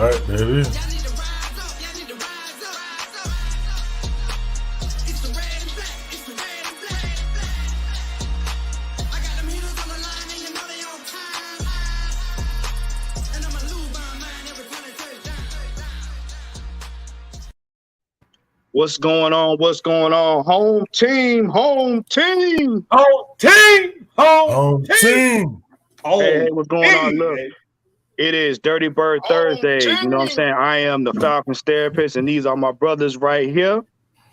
All right, there it is. What's going on? What's going on? Home team, home team, home team, home team. Hey, what's going on? Look, it is Dirty Bird Thursday. You know what I'm saying? I am the Falcons therapist, and these are my brothers right here.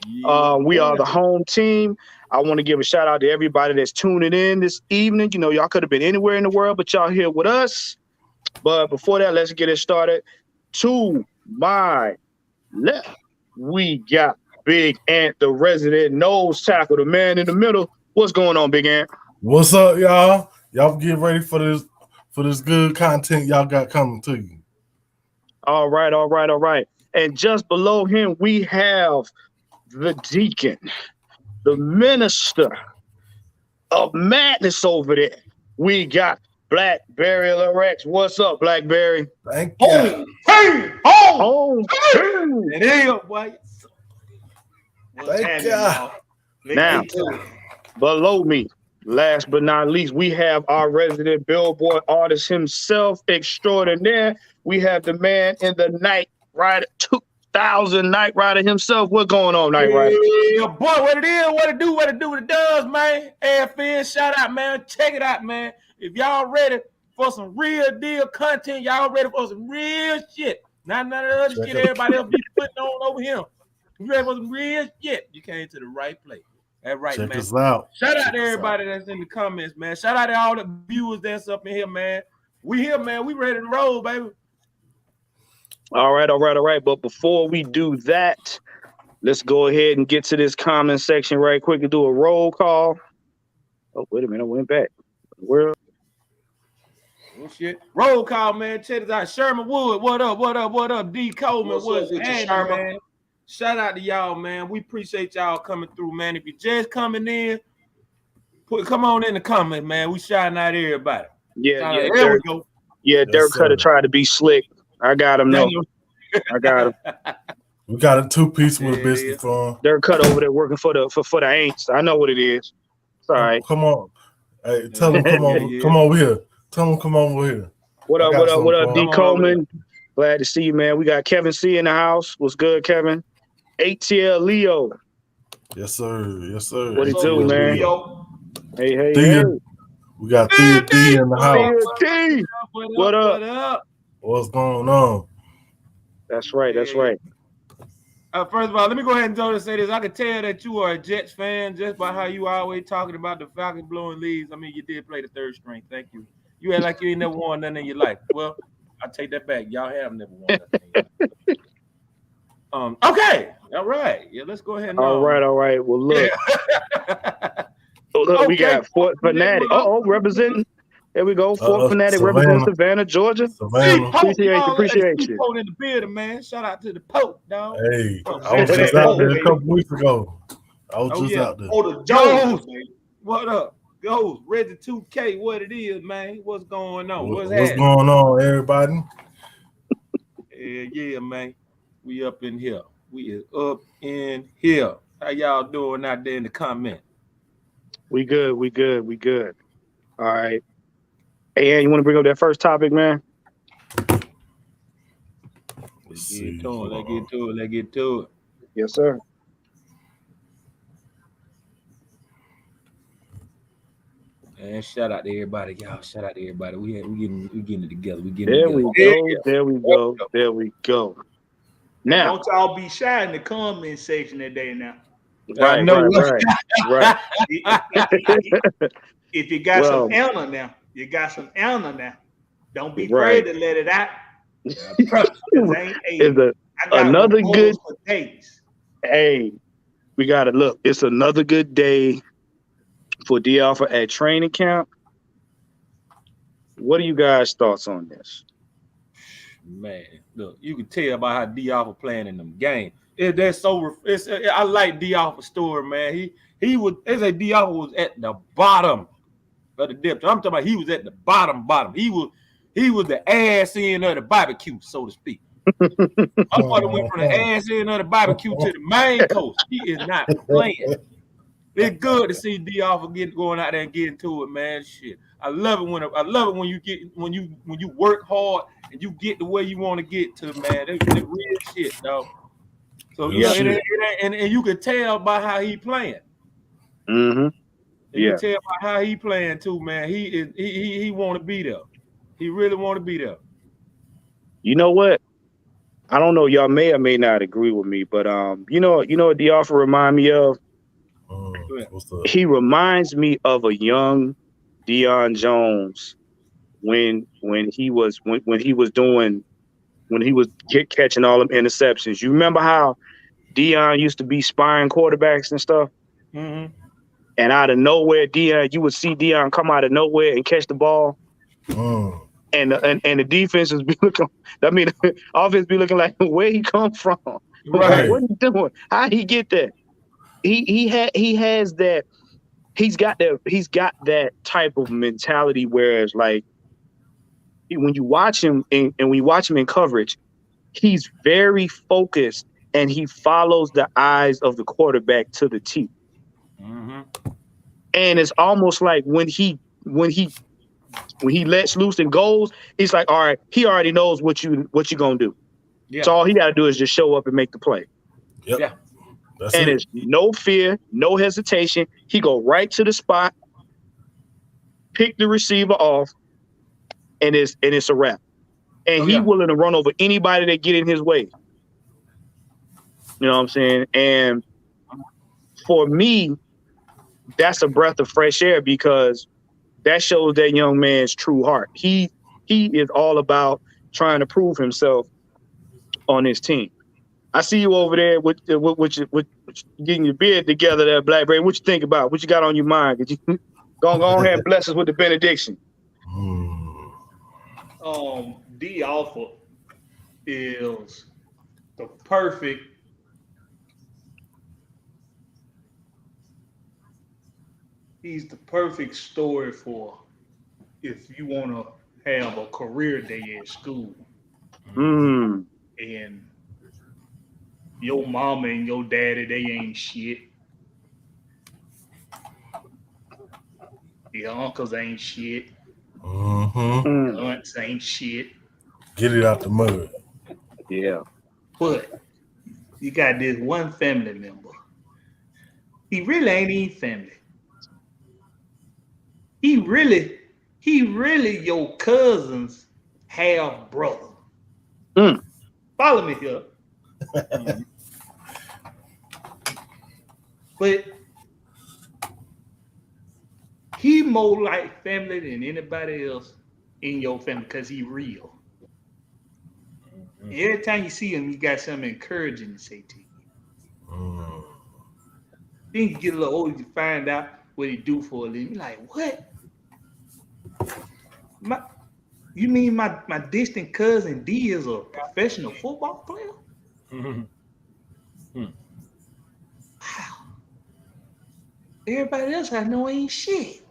We are the home team. I want to give a shout out to everybody that's tuning in this evening. You know, y'all could have been anywhere in the world, but y'all here with us. But before that, let's get it started. To my left, we got Big Ant, the resident nose tackle, the man in the middle. What's going on, Big Ant? What's up, y'all? Y'all get ready for this good content y'all got coming to you. All right. And just below him, we have the deacon, the minister of madness over there. We got Blackberry Lorex. What's up, Blackberry? Thank you. Home team. It is, boy. Thank you. Now, below me, last but not least, we have our resident billboard artist himself, extraordinaire. We have the man in the Night Rider 2000 Night Rider himself. What's going on, Night Rider? Yeah, boy, what it is, what it do, what it does, man. AFN, shout out, man. Check it out, man. If y'all ready for some real deal content, y'all ready for some real shit. Not none of the other shit everybody else be putting on over here. You ready for some real shit? You came to the right place. That's right, Check man. us out. Shout out to everybody that's in the comments, man. Shout out to all the viewers that's up in here, man. We here, man. We ready to roll, baby. All right. But before we do that, let's go ahead and get to this comment section right quick and do a roll call. Oh, wait a minute. I went back. Where? Oh, shit. Roll call, man. Check it out. Sherman Wood, what up? D. Coleman, what's happening, man? Shout out to y'all, man. We appreciate y'all coming through, man. If you're just coming in, come on in the comment, man. We shouting out everybody. Yeah, there we go. Yeah, Dirk Cutter tried to be slick. I got him, though. I got him. We got a 2-piece with a biscuit for him. Dirk Cutter over there working for the Aints. I know what it is. It's all right. Come on. Hey, tell him come over here. Tell him come over here. What up, D. Coleman? Glad to see you, man. We got Kevin C in the house. What's good, Kevin? ATL Leo. Yes, sir. What it do, man? Hey. We got Thea D in the house. D. What up? What's going on? That's right. First of all, let me go ahead and say this. I can tell that you are a Jets fan just by how you always talking about the Falcons blowing leads. I mean, you did play the third string. Thank you. You act like you ain't never won nothing in your life. Well, I take that back. Y'all have never won nothing in your life. Okay. All right. Yeah, let's go ahead and All right. Well, look. We got Fort Fanatic. Representing. There we go. Fort Fanatic representing Savannah, Georgia. Appreciate you. Pope in the building, man. Shout out to the Pope, dog. Hey, I was just out there a couple weeks ago. out there. Oh, the Jones. What up? Goes Reggie 2K. What it is, man? What's going on? What's going on, everybody? Yeah, man. We up in here. We is up in here. How y'all doing out there in the comment? We good. All right. Hey, Ann, you want to bring up that first topic, man? Let's get to it. Yes, sir. And shout out to everybody, y'all. Shout out to everybody. We getting it together. There we go. Now, don't y'all be shy in the comment section today now. Right. If you got some Anna now, don't be afraid to let it out. Another good days. Hey, we gotta look. It's another good day for Dee Alford at training camp. What are you guys' thoughts on this? Man, look, you can tell by how Dee Alford playing in them games. I like Dee Alford's story, man. Dee Alford was at the bottom of the depth. I'm talking about he was at the bottom. He was the ass end of the barbecue, so to speak. My brother went from the ass end of the barbecue to the main course. He is not playing. It's good to see Dee Alford going out there and getting to it, man. Shit, I love it when you work hard and you get the way you want to get to, man. That's real shit, dog. So yeah, and you can tell by how he playing. Mm-hmm. You can tell by how he playing too, man. He want to be there. He really want to be there. You know what? I don't know. Y'all may or may not agree with me, but you know what Dee Alford remind me of? He reminds me of a young Deion Jones when he was catching all them interceptions. You remember how Deion used to be spying quarterbacks and stuff? Mm-hmm. And out of nowhere, you would see Deion come out of nowhere and catch the ball. And the defense is be looking. I mean, offense be looking like where he come from. Right. What he doing? How he get there? He has that. He's got that type of mentality. Whereas, like, when you watch him and when you watch him in coverage, he's very focused and he follows the eyes of the quarterback to the T. Mm-hmm. And it's almost like when he lets loose and goes, it's like, all right, he already knows what you gonna do. Yeah. So all he gotta do is just show up and make the play. Yep. Yeah. And it's no fear, no hesitation. He go right to the spot, pick the receiver off, and it's a wrap. And he's willing to run over anybody that get in his way. You know what I'm saying? And for me, that's a breath of fresh air because that shows that young man's true heart. He is all about trying to prove himself on his team. I see you over there with getting your beard together there, Blackberry. What you think about? What you got on your mind? Did you go ahead and bless us with the benediction? Dee Alford is the perfect he's the perfect story for if you want to have a career day at school. And your mama and your daddy, they ain't shit. Your uncles ain't shit. Your aunts ain't shit. Get it out the mud. Yeah. But you got this one family member. He really ain't even family. He really your cousin's half brother. Follow me here. But he more like family than anybody else in your family because he real. Every time you see him, he got something encouraging to say to you. Then you get a little older, you find out what he do for a living. You're like, what? You mean my distant cousin D is a professional football player? Wow. Everybody else I know ain't shit.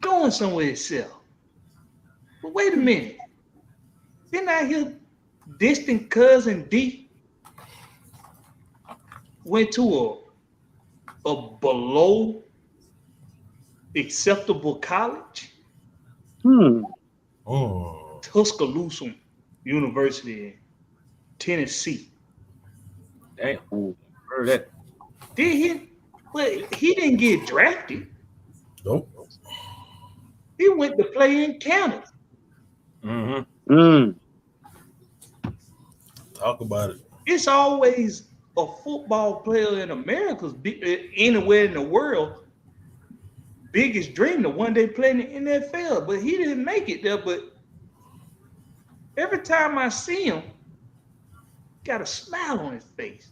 Going somewhere itself. But wait a minute. Didn't I hear distant cousin D went to a below acceptable college? Tuscaloosa University in Tennessee. Damn. Heard that. Did he? But he didn't get drafted. Nope. He went to play in Canada. Talk about it. It's always a football player in America's anywhere in the world biggest dream to one day play in the NFL, but he didn't make it there. But every time I see him, got a smile on his face.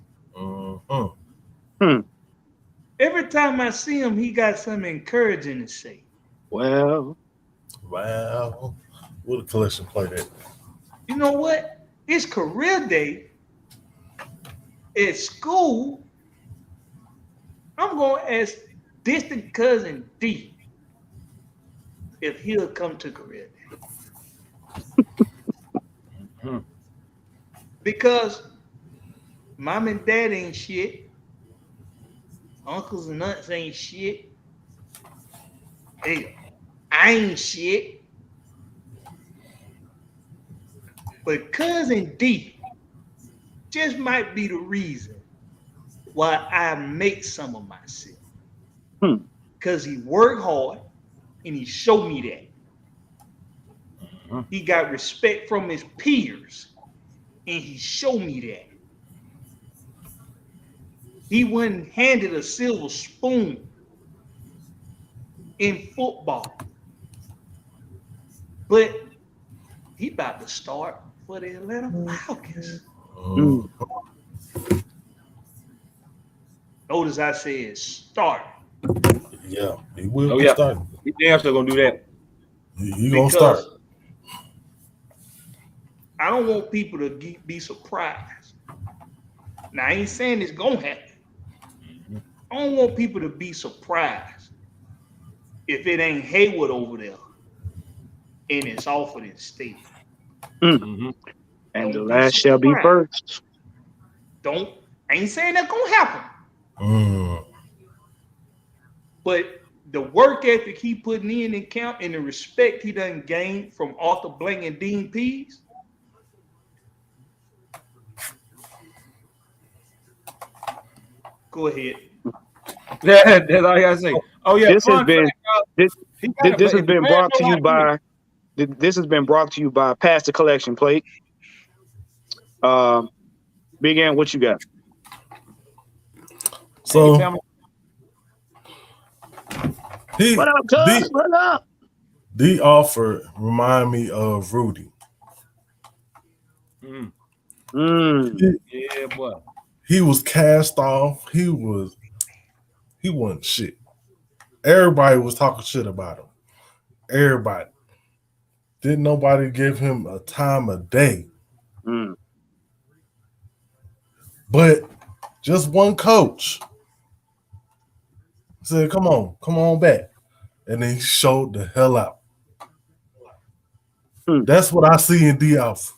Every time I see him, he got something encouraging to say. Well, what a collection play that. You know what? His career day at school, I'm going to ask distant cousin D if he'll come to career day. Because mom and dad ain't shit. Uncles and aunts ain't shit. Hey, I ain't shit. But cousin D just might be the reason why I make some of myself. Because he worked hard and he showed me that. He got respect from his peers and he showed me that. He wasn't handed a silver spoon in football. But he about to start for the Atlanta Falcons. Notice I said start. Yeah, he will be starting. He damn sure gonna do that. He gonna start. I don't want people to be surprised. Now, I ain't saying it's gonna happen. I don't want people to be surprised if it ain't Hayward over there and it's Alford instead. And the last shall be first. I ain't saying that's gonna happen. But the work ethic he putting in camp and the respect he done gained from Arthur Blank and Dean Pease. Go ahead. Yeah, that's all I gotta say. Oh yeah, this has been brought to you by this has been brought to you by Pass the Collection Plate. Big Ant, what you got? So what up, cuz? What up? Dee Alford remind me of Rudy. Yeah, boy. He was cast off. He wasn't shit. Everybody was talking shit about him. Everybody. Didn't nobody give him a time of day. But just one coach said, come on back. And then he showed the hell out. That's what I see in Dee Alford.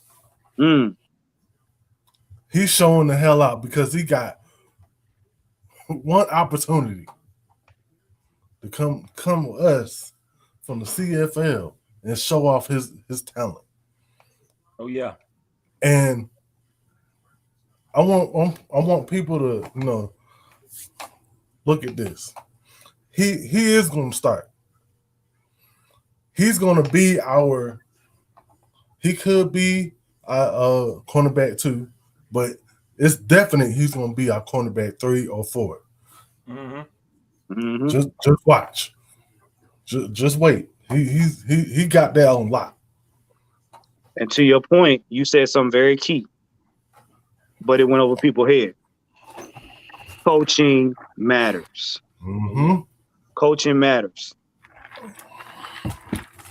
He's showing the hell out because he got one opportunity to come with us from the CFL and show off his talent. Oh yeah. And I want people to look at this. He is going to start. He's going to be he could be a cornerback 2, but it's definite he's going to be our cornerback 3 or 4. Just watch. Just wait. He got that on lock. And to your point, you said something very key, but it went over people's head. Coaching matters. Coaching matters.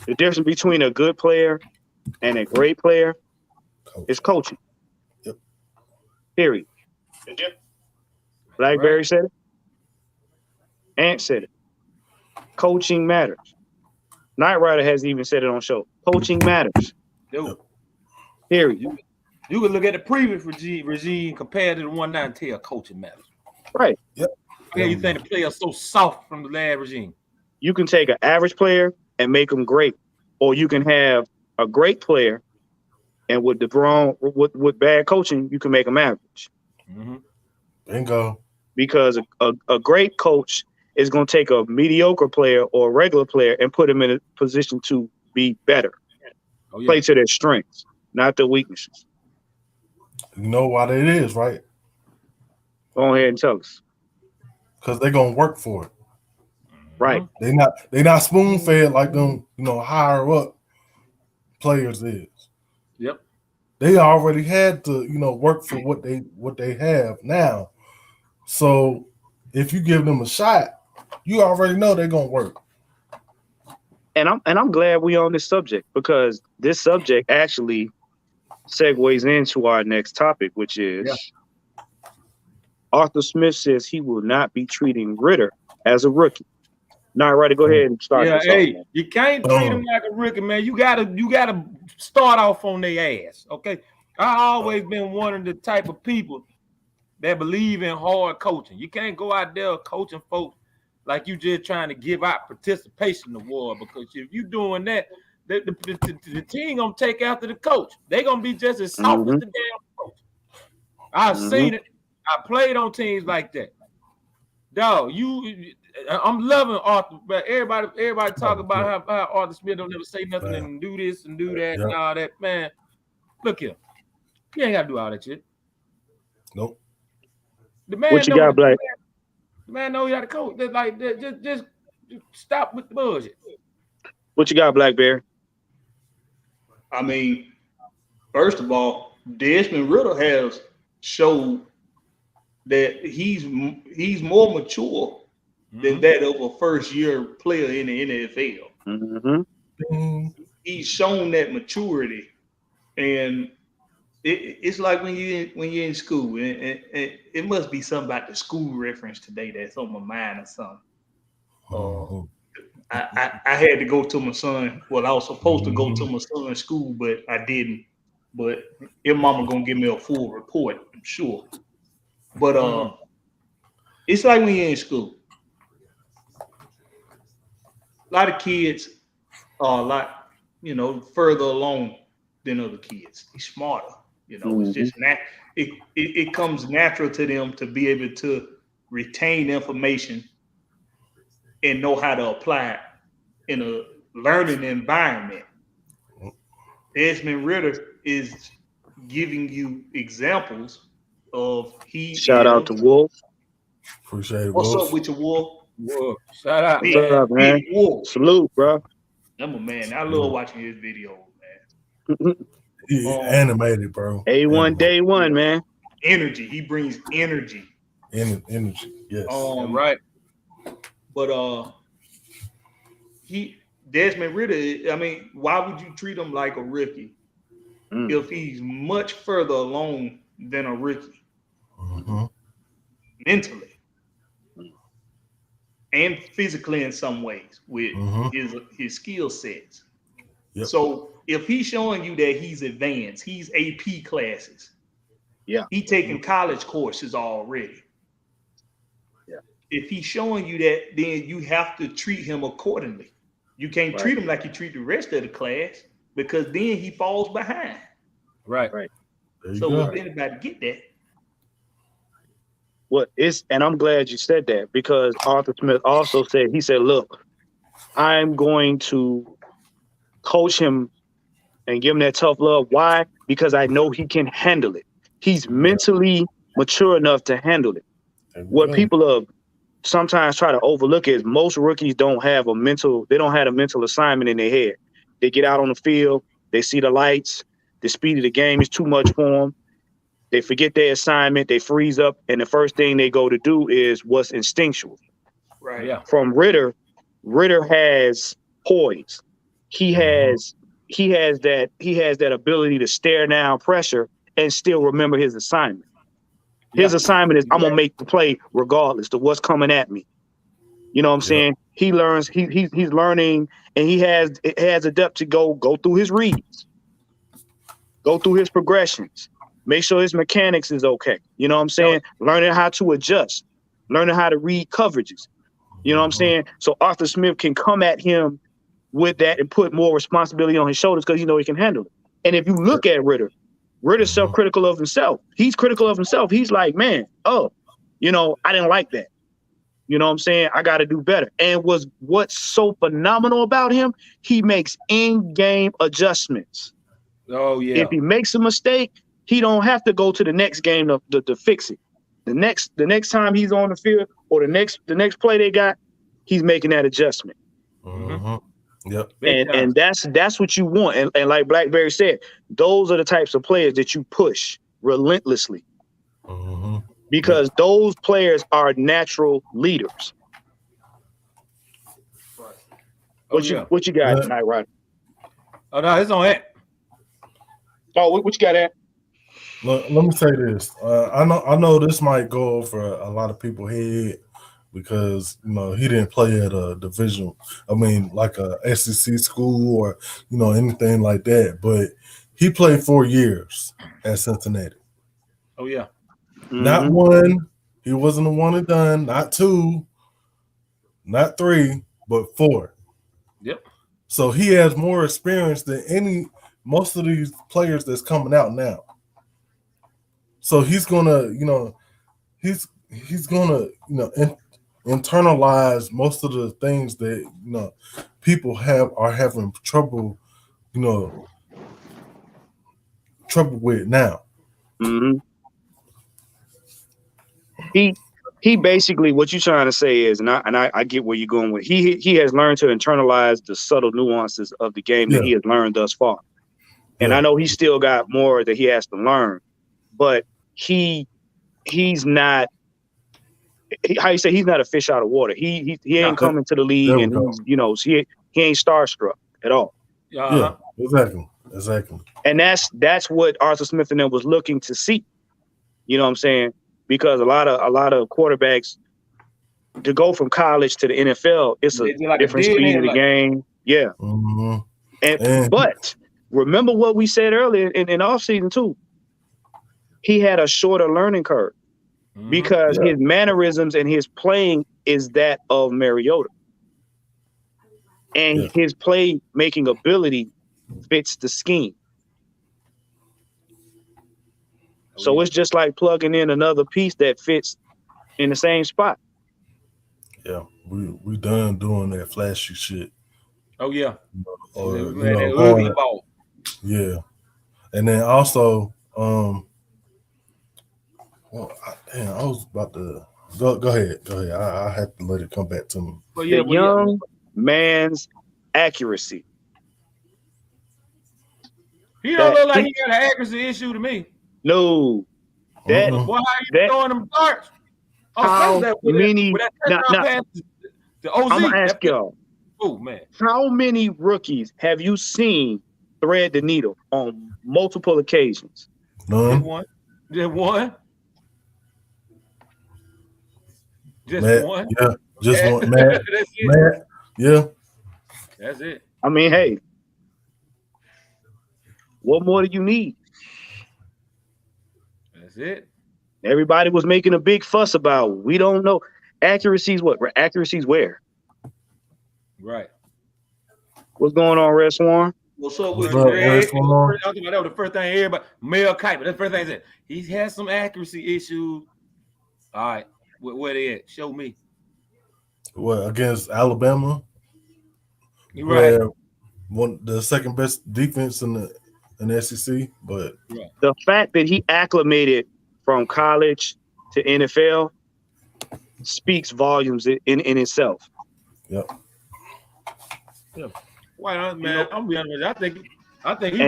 The difference between a good player and a great player is coaching. Yep. Period. Blackberry said it. Ant said it. Coaching matters. Knight Rider has even said it on show. Coaching matters. Dude. Period. You could look at the previous regime compared to the one now and tell coaching matters. Right. Yep. Yeah, you think the player's so soft from the last regime? You can take an average player and make them great, or you can have a great player, and with bad coaching, you can make them average. Bingo. Because a great coach is going to take a mediocre player or a regular player and put them in a position to be better. Play to their strengths, not their weaknesses. You know why that is, right? Go ahead and tell us. Because they're gonna work for it. Right. They not spoon fed like them, higher up players is. Yep. They already had to, work for what they have now. So if you give them a shot, you already know they're gonna work. And I'm glad we on this subject, because this subject actually segues into our next topic, which is Arthur Smith says he will not be treating Ridder as a rookie. Now, right, go ahead and start. Yeah, hey, you can't treat him like a rookie, man. You gotta start off on their ass, okay? I always been one of the type of people that believe in hard coaching. You can't go out there coaching folks like you just trying to give out participation award, because if you doing that, the team gonna take after the coach. They gonna be just as soft as the damn coach. I've seen it. I played on teams like that. Dog, I'm loving Arthur, but everybody talk about how Arthur Smith don't never say nothing and do this and do that and all that. Man, look here. You ain't gotta do all that shit. Nope. The man what you got, Black? The man know he got to coach. Just stop with the bullshit. What you got, Blackberry? I mean, first of all, Desmond Ridder has showed that he's more mature than that of a first-year player in the NFL. He's shown that maturity, and it's like when you're in school, and it must be something about the school reference today that's on my mind or something. I had to go to my son. Well, I was supposed to go to my son's school, but I didn't. But your mama gonna give me a full report, I'm sure. But it's like when you're in school. A lot of kids are a lot, further along than other kids. They're smarter. It's just it comes natural to them to be able to retain information and know how to apply it in a learning environment. Desmond Ridder is giving you examples of Shout out to Wolf. Appreciate it. What's up with your Wolf? Wolf. Shout out. What's up, man? Wolf. Salute, bro. I'm a man. I love watching his videos, man. He's animated, bro. A1 day one, man. Energy. He brings energy. Energy. Yes. Right. But Desmond Ridder, I mean, why would you treat him like a rookie if he's much further along than a rookie mentally and physically in some ways with his skill sets? Yep. So if he's showing you that he's advanced, he's AP classes. Yeah. He's taking college courses already. Yeah. If he's showing you that, then you have to treat him accordingly. You can't treat him like you treat the rest of the class, because then he falls behind. Right. So if anybody get that. Well, and I'm glad you said that, because Arthur Smith also said, look, I'm going to coach him and give him that tough love. Why? Because I know he can handle it. He's mentally mature enough to handle it. What people sometimes try to overlook is most rookies don't have a mental assignment in their head. They get out on the field, they see the lights, the speed of the game is too much for them. They forget their assignment, they freeze up, and the first thing they go to do is what's instinctual. Right. Yeah. From Ridder has poise. He has that ability to stare down pressure and still remember his assignment. His assignment is, I'm gonna make the play regardless of what's coming at me. You know what I'm saying? He learns, he's learning, and he has a depth to go through his reads, go through his progressions, make sure his mechanics is okay. You know what I'm saying? Learning how to adjust, learning how to read coverages. You know what I'm saying? So Arthur Smith can come at him with that and put more responsibility on his shoulders because he can handle it. And if you look at Ridder's self-critical of himself. He's critical of himself. He's like, man, I didn't like that. You know what I'm saying? I got to do better. And what's so phenomenal about him, he makes in-game adjustments. Oh, yeah. If he makes a mistake, he don't have to go to the next game to fix it. The next time he's on the field or the next play they got, he's making that adjustment. Yep. And that's what you want. And like Blackberry said, those are the types of players that you push relentlessly. Because those players are natural leaders. What you got tonight, Rodney? Oh no, it's on it. Oh, what you got at? Let me say this. I know this might go over a lot of people's head because he didn't play at a division. I mean, like a SEC school or anything like that. But He played 4 years at Cincinnati. Oh yeah. Not Mhm. one. He wasn't a one and done. Not 2. Not 3. But 4. Yep. So he has more experience than most of these players that's coming out now. So he's gonna, he's gonna, internalize most of the things that people are having trouble, trouble with now. Mhm. He basically, what you're trying to say is, and I get where you're going with. He has learned to internalize the subtle nuances of the game that he has learned thus far. And I know he's still got more that he has to learn, but he's not. How you say, he's not a fish out of water. He ain't coming to the league and he's, he ain't starstruck at all. Yeah, exactly. And that's what Arthur Smith and them was looking to see. You know what I'm saying? Because a lot of quarterbacks, to go from college to the NFL, it's a different speed of the game. Yeah. Mm-hmm. But remember what we said earlier in offseason too. He had a shorter learning curve because his mannerisms and his playing is that of Mariota. And his play-making ability fits the scheme. So it's just like plugging in another piece that fits in the same spot. Yeah, we done doing that flashy shit. Oh yeah. Or that ugly ball. Yeah, and then also, I was about to go ahead. I had to let it come back to me. The young man's accuracy. He don't look like he got an accuracy issue to me. No. That Boy, how you throwing them darts? How many? I'm gonna ask y'all. Oh man, how many rookies have you seen thread the needle on multiple occasions? None. Just one. Just Matt, one. Yeah, just one. Matt. Matt. Yeah. That's it. I mean, hey, what more do you need? That's it. Everybody was making a big fuss about. We don't know accuracies. What accuracies? Where? Right. What's going on, Red Swarm? What's up with Greg? That was the first thing everybody. Mel Kiper. That's the first thing he said. He's had some accuracy issues. All right, where they at? Show me. What, against Alabama? Right. The second best defense in the SEC, but the fact that he acclimated from college to NFL speaks volumes in itself. Yep. Yeah. Why not, man? I'm being honest. I think he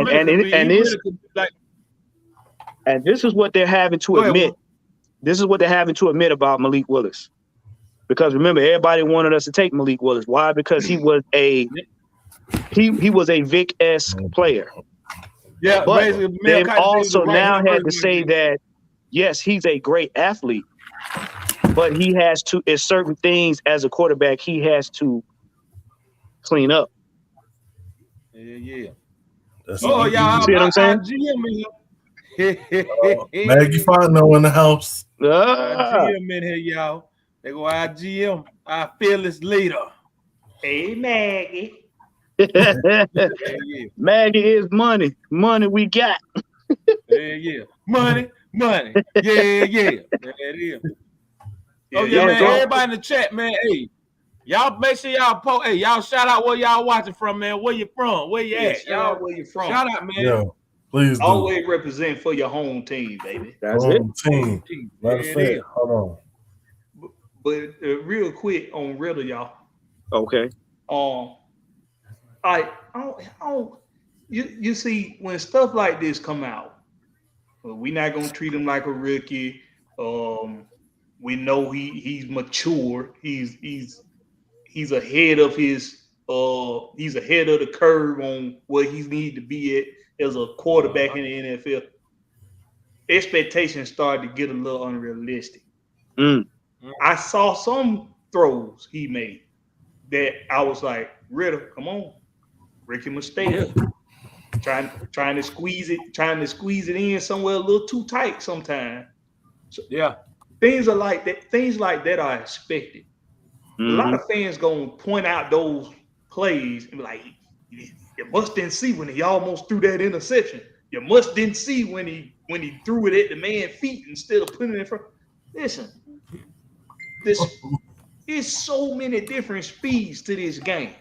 and this is what they're having to admit. This is what they're having to admit about Malik Willis. Because remember, everybody wanted us to take Malik Willis. Why? Because he was a Vic-esque player. Yeah, but they also now had to say that yes, he's a great athlete, but he has to, in certain things as a quarterback, he has to clean up. Yeah. Y'all, you see what I'm saying? Maggie Fontenot in the house. GM in here, y'all. They go our GM, our fearless leader. Hey, Maggie. Maggie is money. Money we got. Yeah. Money. Yeah. There it is. Oh yeah, man. Everybody in the chat, man. Hey, y'all make sure y'all post. Hey, y'all shout out where y'all watching from, man. Where you from? Where you at? Y'all where you from? Shout out, man. Yeah, please do. Always represent for your home team, baby. That's home team. Matter of fact, hold on. But real quick on Ridder, y'all. Okay. You see, when stuff like this come out, we're not gonna treat him like a rookie. We know he's mature. He's ahead of his he's ahead of the curve on where he needs to be at as a quarterback in the NFL. Expectations started to get a little unrealistic. I saw some throws he made that I was like, Ridder, come on, rookie mistake. trying to squeeze it in somewhere a little too tight sometimes. So, yeah. Things like that are expected. A lot of fans gonna point out those plays and be like, you must didn't see when he almost threw that interception. You must didn't see when he threw it at the man's feet instead of putting it in front. Listen, there's so many different speeds to this game.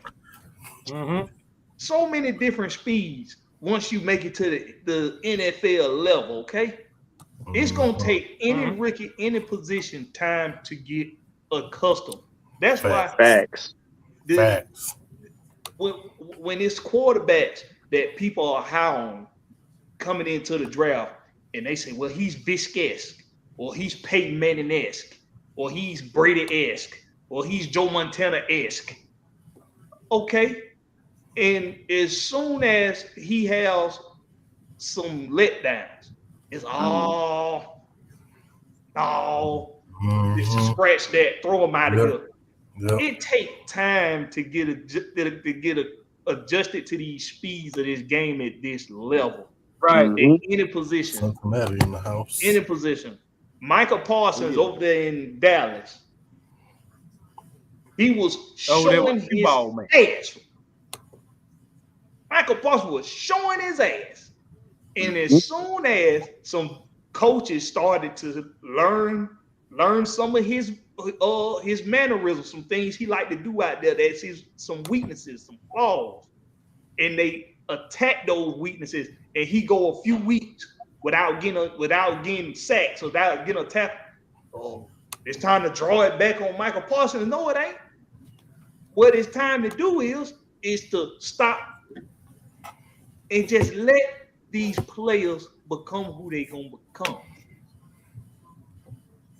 So many different speeds once you make it to the NFL level, okay? It's gonna take any rookie, any position time to get accustomed. That's why Facts. When it's quarterbacks that people are high on coming into the draft, and they say, well, he's Visk-esque, or he's Peyton Manning-esque, or he's Brady-esque, or he's Joe Montana-esque. Okay. And as soon as he has some letdowns, it's just scratch that, throw him out of here. Yep. It takes time to get adjusted to these speeds of this game at this level. Right. In any position. Cincinnati in the house. Any position. Michael Parsons over there in Dallas. He was showing his ass. Michael Parsons was showing his ass. And as soon as some coaches started to learn some of his mannerisms, some things he liked to do out there, that sees some weaknesses, some flaws, and they attack those weaknesses, and he go a few weeks without getting sacks, without getting attacked. Oh, it's time to draw it back on Michael Parsons. No, it ain't. What it's time to do is to stop and just let these players become who they gonna become.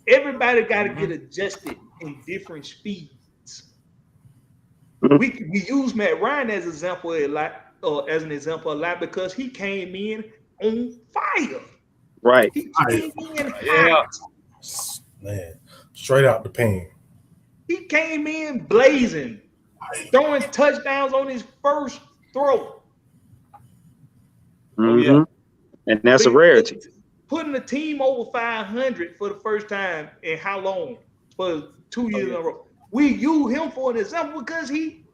Everybody got to get adjusted in different speeds. We use Matt Ryan as an example a lot, because he came in on fire. Right. He came in hot. Man, straight out the pan. He came in blazing, throwing touchdowns on his first throw. And that's a rarity. Putting the team over 500 for the first time in how long? For 2 years in a row. We use him for an example because he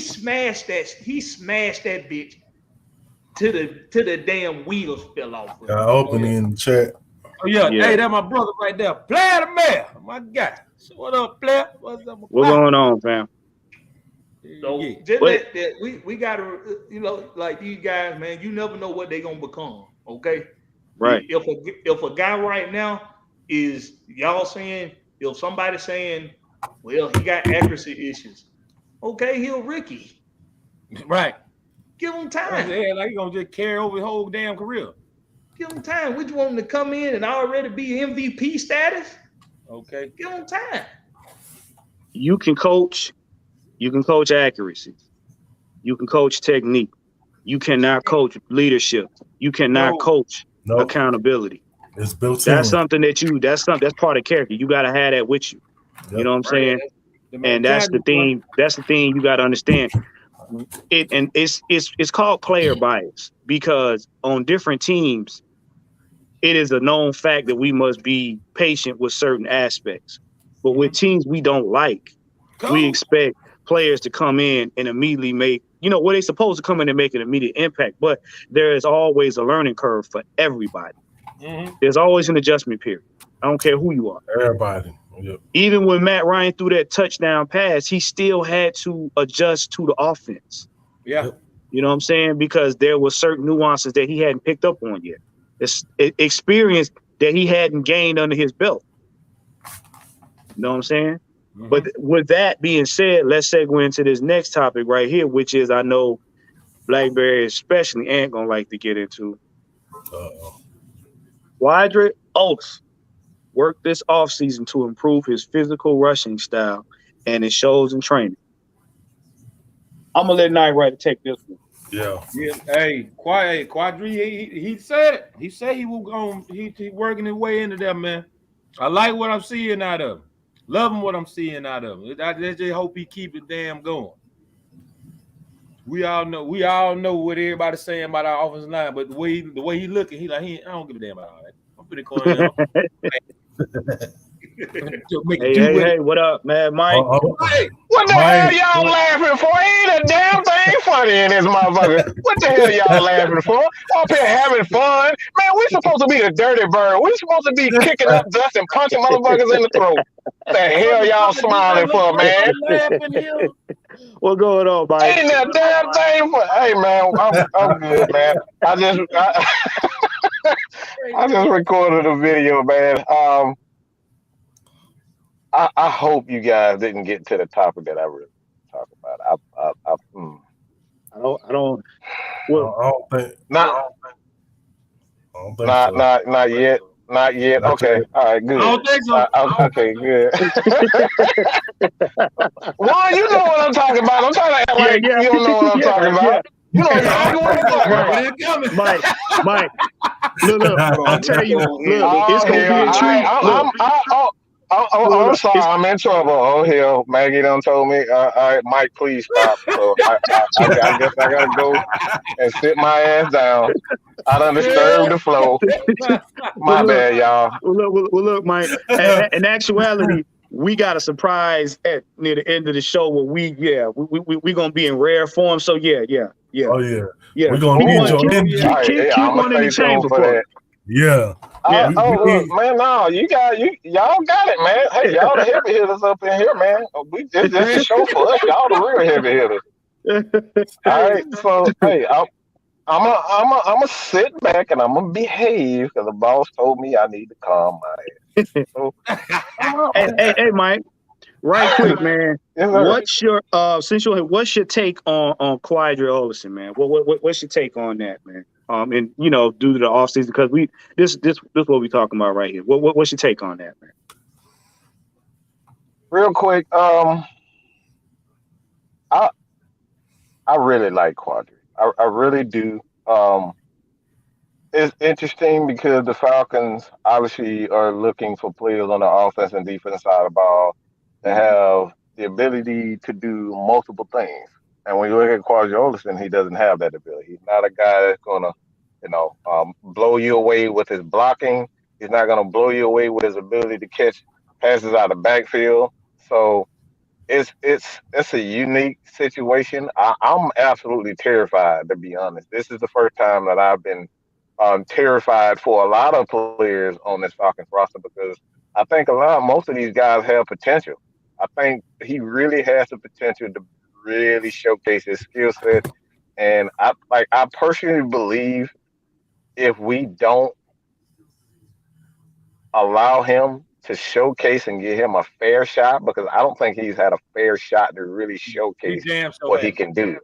smashed that. He smashed that bitch to the damn wheels fell off. Got opening in the chat. Oh yeah. Hey, that's my brother right there. Player the man, my guy. So what up, player? What's up? What's going on, fam? So just let that we gotta, like these guys, man, you never know what they're gonna become. Okay. Right. If a guy right now is y'all saying, if somebody's saying, well, he got accuracy issues, okay, he'll Ricky. Right. Give him time. Yeah, like he's gonna just carry over his whole damn career. Give him time. We just want him to come in and already be MVP status. Okay. Give him time. You can coach accuracy. You can coach technique. You cannot coach leadership. You cannot coach accountability. It's built in. That's something that's part of character. You got to have that with you. Yep. You know what I'm saying? And that's the thing. That's the thing you got to understand. It's called player bias, because on different teams, it is a known fact that we must be patient with certain aspects. But with teams we don't like, we expect players to come in and immediately make, what they supposed to come in and make an immediate impact. But there is always a learning curve for everybody. There's always an adjustment period. I don't care who you are. Everybody. Yep. Even when Matt Ryan threw that touchdown pass, he still had to adjust to the offense. Yeah. You know what I'm saying? Because there were certain nuances that he hadn't picked up on yet. It's experience that he hadn't gained under his belt. You know what I'm saying? But with that being said, let's segue into this next topic right here, which is, I know Blackberry especially ain't gonna like to get into. Quadree Ollison worked this offseason to improve his physical rushing style, and it shows in training. I'm gonna let Knight Rider take this one. Yeah. Hey, Quadree, he said it. He said he was going. He working his way into that, man. I like what I'm seeing out of him. Loving what I'm seing out of him. I just hope he keep it damn going. We all know what everybody's saying about our offensive line, but the way he looking, I don't give a damn about all that. I'm pretty corner. Hey, what up, man, Mike? Hey, what the hell y'all laughing for? Ain't a damn thing funny in this motherfucker. What the hell y'all laughing for? Up here having fun. Man, we supposed to be the dirty bird. We supposed to be kicking up dust and punching motherfuckers in the throat. What the hell y'all smiling for, man? What's going on, Mike? Ain't that damn thing for. Hey, man, I'm good, man. I just recorded a video, man. I hope you guys didn't get to the topic that I really talk about. I don't. Well, I don't think. Not so. not yet. Not yet. Okay. All right. Good. I don't think so. Okay. Good. Well, you know what I'm talking about. I'm trying to act like you don't know what I'm talking about. You know exactly what I'm talking about. Mike. Look. I'll tell you. Look, it's gonna be a treat. I'm sorry. I'm in trouble. Oh hell, Maggie done told me. All right, Mike, please stop. So I guess I gotta go and sit my ass down. I done disturbed the flow. My bad, y'all. Well, look, Mike. In actuality, we got a surprise near the end of the show where we gonna be in rare form. So yeah. Oh yeah. We're gonna need your input. Keep one in the chamber for that. Yeah. Look, man, no, y'all got it, man. Hey, y'all the heavy hitters up in here, man. This is a show for us. Y'all the real heavy hitters. All right, so hey, I'm gonna sit back and I'm gonna behave because the boss told me I need to calm my ass. So, hey, Mike. Right quick, man. What's your what's your take on Quadree Ollison, man? What's your take on that, man? And due to the offseason, because this what we talking about right here. What's your take on that, man? Real quick, I really like Quadree. I really do. It's interesting because the Falcons obviously are looking for players on the offense and defense side of the ball that have the ability to do multiple things. And when you look at Quadree Ollison, he doesn't have that ability. He's not a guy that's going to, blow you away with his blocking. He's not going to blow you away with his ability to catch passes out of the backfield. So it's a unique situation. I'm absolutely terrified, to be honest. This is the first time that I've been terrified for a lot of players on this Falcons roster because I think most of these guys have potential. I think he really has the potential to really showcase his skill set. And I personally believe if we don't allow him to showcase and give him a fair shot, because I don't think he's had a fair shot to really showcase what he can do.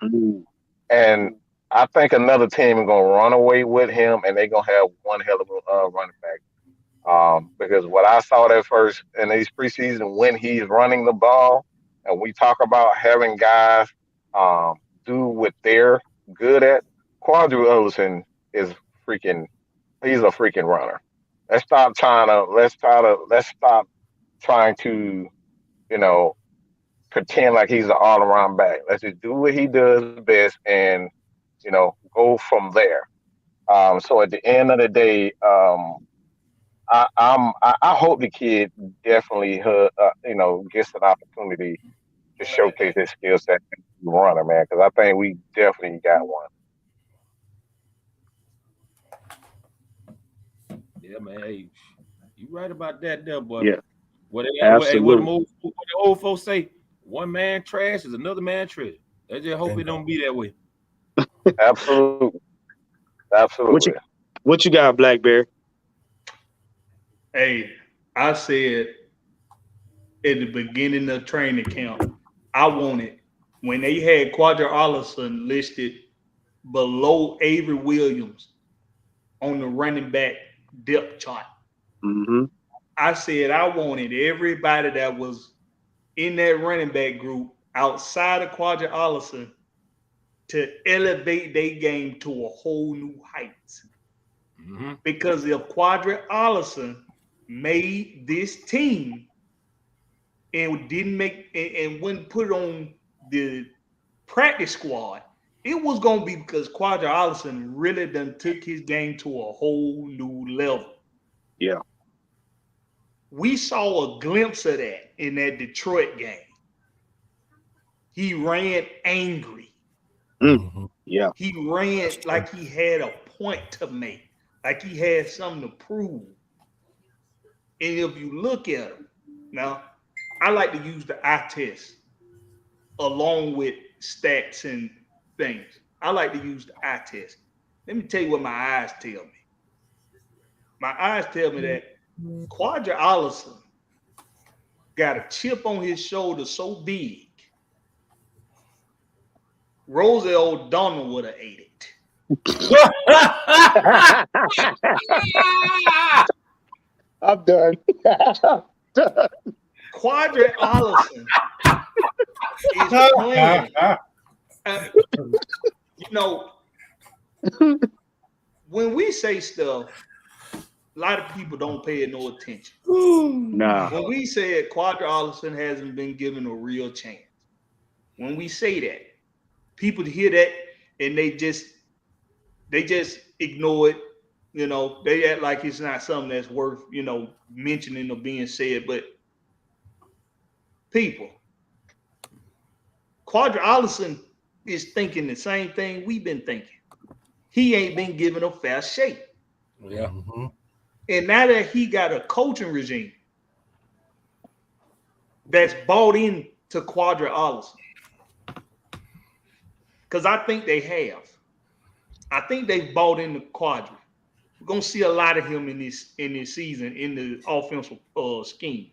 And I think another team is going to run away with him, and they're going to have one hell of a running back. Because what I saw that first in these preseason, when he's running the ball, and we talk about having guys do what they're good at, Quadree Ollison is he's a freaking runner. Let's stop trying to, pretend like he's an all-around back. Let's just do what he does best and, go from there. So at the end of the day, I hope the kid definitely, gets an opportunity to showcase his skill set as a runner, man, because I think we definitely got one. Yeah, man. Hey, you right about that, there, boy. Yeah, what absolutely. What the old folks say, one man trash is another man treasure. I just hope it don't be that way. Absolutely. What you got, Black Bear? Hey, I said at the beginning of training camp, I wanted when they had Quadree Ollison listed below Avery Williams on the running back depth chart. Mm-hmm. I said I wanted everybody that was in that running back group outside of Quadree Ollison to elevate their game to a whole new heights. Mm-hmm. Because if Quadree Ollison made this team and didn't make and wouldn't put on the practice squad, it was gonna be because Quadree Ollison really done took his game to a whole new level. Yeah. We saw a glimpse of that in that Detroit game. He ran angry. Yeah. He ran like he had a point to make, like he had something to prove. And if you look at him, now, I like to use the eye test along with stats and things. I like to use the eye test. Let me tell you what my eyes tell me. My eyes tell me that Quadree Ollison got a chip on his shoulder so big, Rosie O'Donnell would have ate it. I'm done. Quadree Ollison is playing. You know, when we say stuff, a lot of people don't pay it no attention. Nah. When we say Quadree Ollison hasn't been given a real chance, when we say that, people hear that and they just ignore it. You know, they act like it's not something that's worth, you know, mentioning or being said. But people, Quadree Ollison is thinking the same thing we've been thinking. He ain't been given a fair shake. Yeah. And now that he got a coaching regime that's bought into Quadree Ollison, because I think they have. I think they've bought into Quadree. We're gonna see a lot of him in this season in the offensive scheme.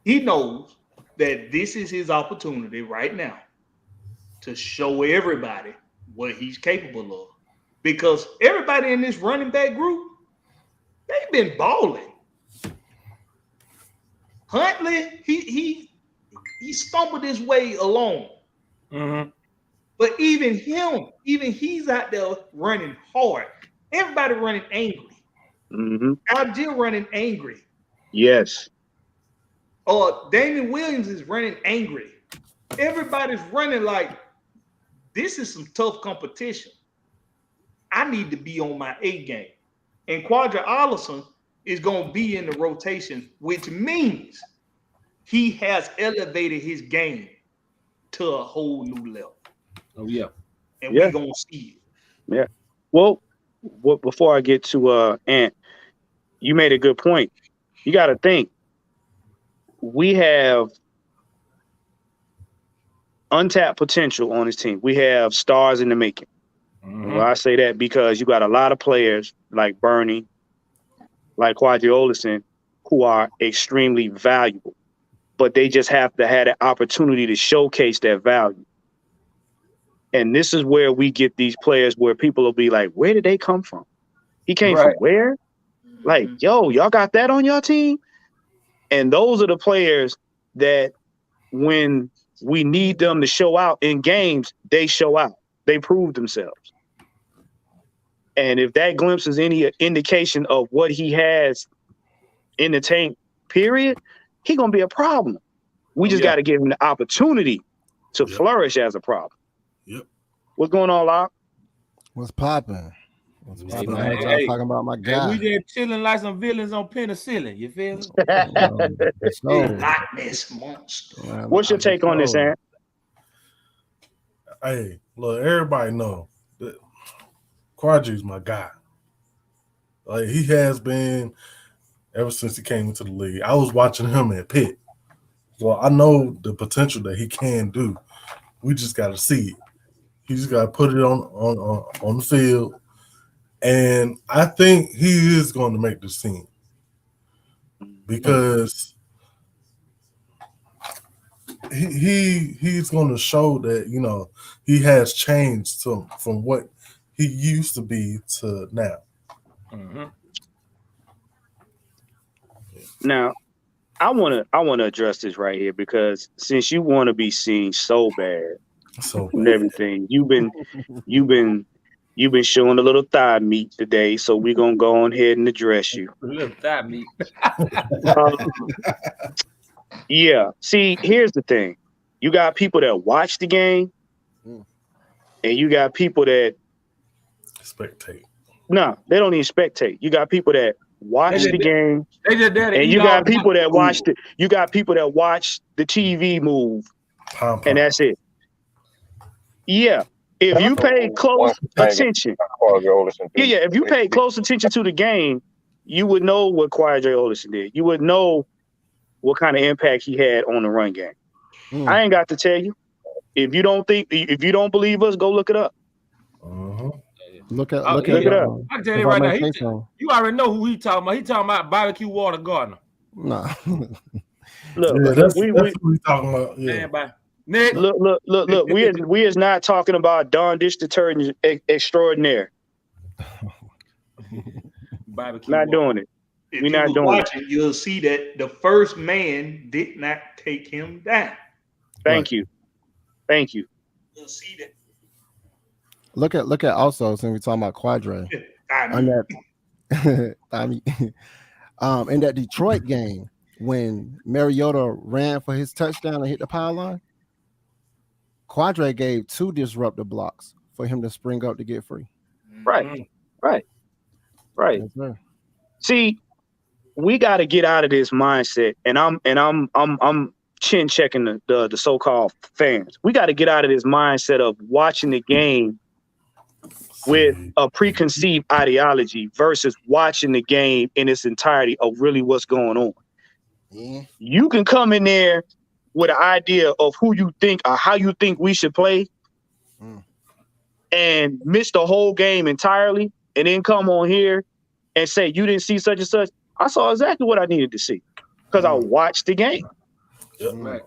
He knows that this is his opportunity right now to show everybody what he's capable of. Because everybody in this running back group, they've been balling. Huntley, he stumbled his way along. But even he's out there running hard. Everybody running angry. Algier running angry. Yes. Damian Williams is running angry. Everybody's running like this is some tough competition. I need to be on my A game. And Quadree Ollison is going to be in the rotation, which means he has elevated his game to a whole new level. Oh, yeah. And we're going to see it. Yeah. Well, before I get to Ant, you made a good point. You got to think. We have untapped potential on this team. We have stars in the making. Well, I say that because you got a lot of players like Bernie, like Quadree Ollison, who are extremely valuable, but they just have to have the opportunity to showcase their value. And this is where we get these players where people will be like, where did they come from? He came from where? Like, yo, y'all got that on your team? And those are the players that when we need them to show out in games, they show out. They prove themselves. And if that glimpse is any indication of what he has in the tank, period, he's going to be a problem. We just got to give him the opportunity to flourish as a problem. Yep. What's going on, Locke? What's popping? Hey, I heard y'all talking about my guy. We just chilling like some villains on penicillin. You feel me? Not this monster. What's your take on this, Ant? Hey, look, everybody know that Quadree's my guy. Like, he has been ever since he came into the league. I was watching him at Pitt. So I know the potential that he can do. We just got to see it. He just got to put it on the field. And I think he is going to make this team because he's going to show that, you know, he has changed from what he used to be to now. Now, I want to address this right here because since you want to be seen so bad and everything, you've been showing a little thigh meat today, so we're gonna go on ahead and address you. A little thigh meat. Yeah. See, here's the thing: you got people that watch the game, and you got people that spectate. No, they don't even spectate. You got people that watch the game, they just there to and eat you all got the people that food. watch the. You got people that watch the TV move, and that's it. Yeah, if you pay close attention, if you pay close attention to the game, you would know what Quadree Ollison did. You would know what kind of impact he had on the run game. I ain't got to tell you. If you don't believe us, go look it up. Look it up. I can tell you right now. You already know who he talking about. He talking about barbecue water gardener. Nah. Look, that's what we talking about. Yeah. Nick. Look. We is not talking about Dawn dish detergent extraordinaire. Barbecue not water. doing it. If We're you not doing watching, it. You'll see that the first man did not take him down. Thank you. You'll see that. Look at also, since we're talking about Quadree, on that, in that Detroit game when Mariota ran for his touchdown and hit the pylon, Quadree gave 2 disruptive blocks for him to spring up to get free. Right. See, we got to get out of this mindset, and I'm chin checking the so-called fans. We got to get out of this mindset of watching the game with a preconceived ideology versus watching the game in its entirety of really what's going on. Yeah. You can come in there with an idea of who you think or how you think we should play and miss the whole game entirely and then come on here and say you didn't see such and such. I saw exactly what I needed to see because I watched the game. Right.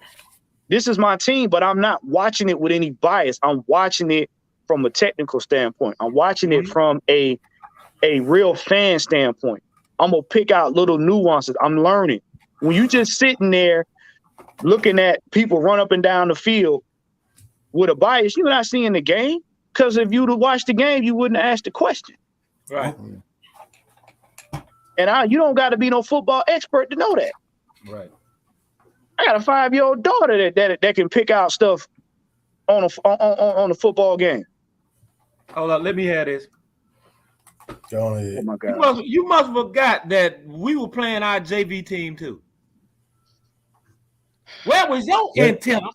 This is my team, but I'm not watching it with any bias. I'm watching it from a technical standpoint. I'm watching it from a real fan standpoint. I'm going to pick out little nuances. I'm learning. When you just sitting there looking at people run up and down the field with a bias, you're not seeing the game. Because if you'd have watched the game, you wouldn't have asked the question. Right. And you don't got to be no football expert to know that. Right. I got a 5-year-old daughter that can pick out stuff on a football game. Hold on, let me have this. Go ahead. Oh my God. You must have forgot that we were playing our JV team too. Where was your antenna?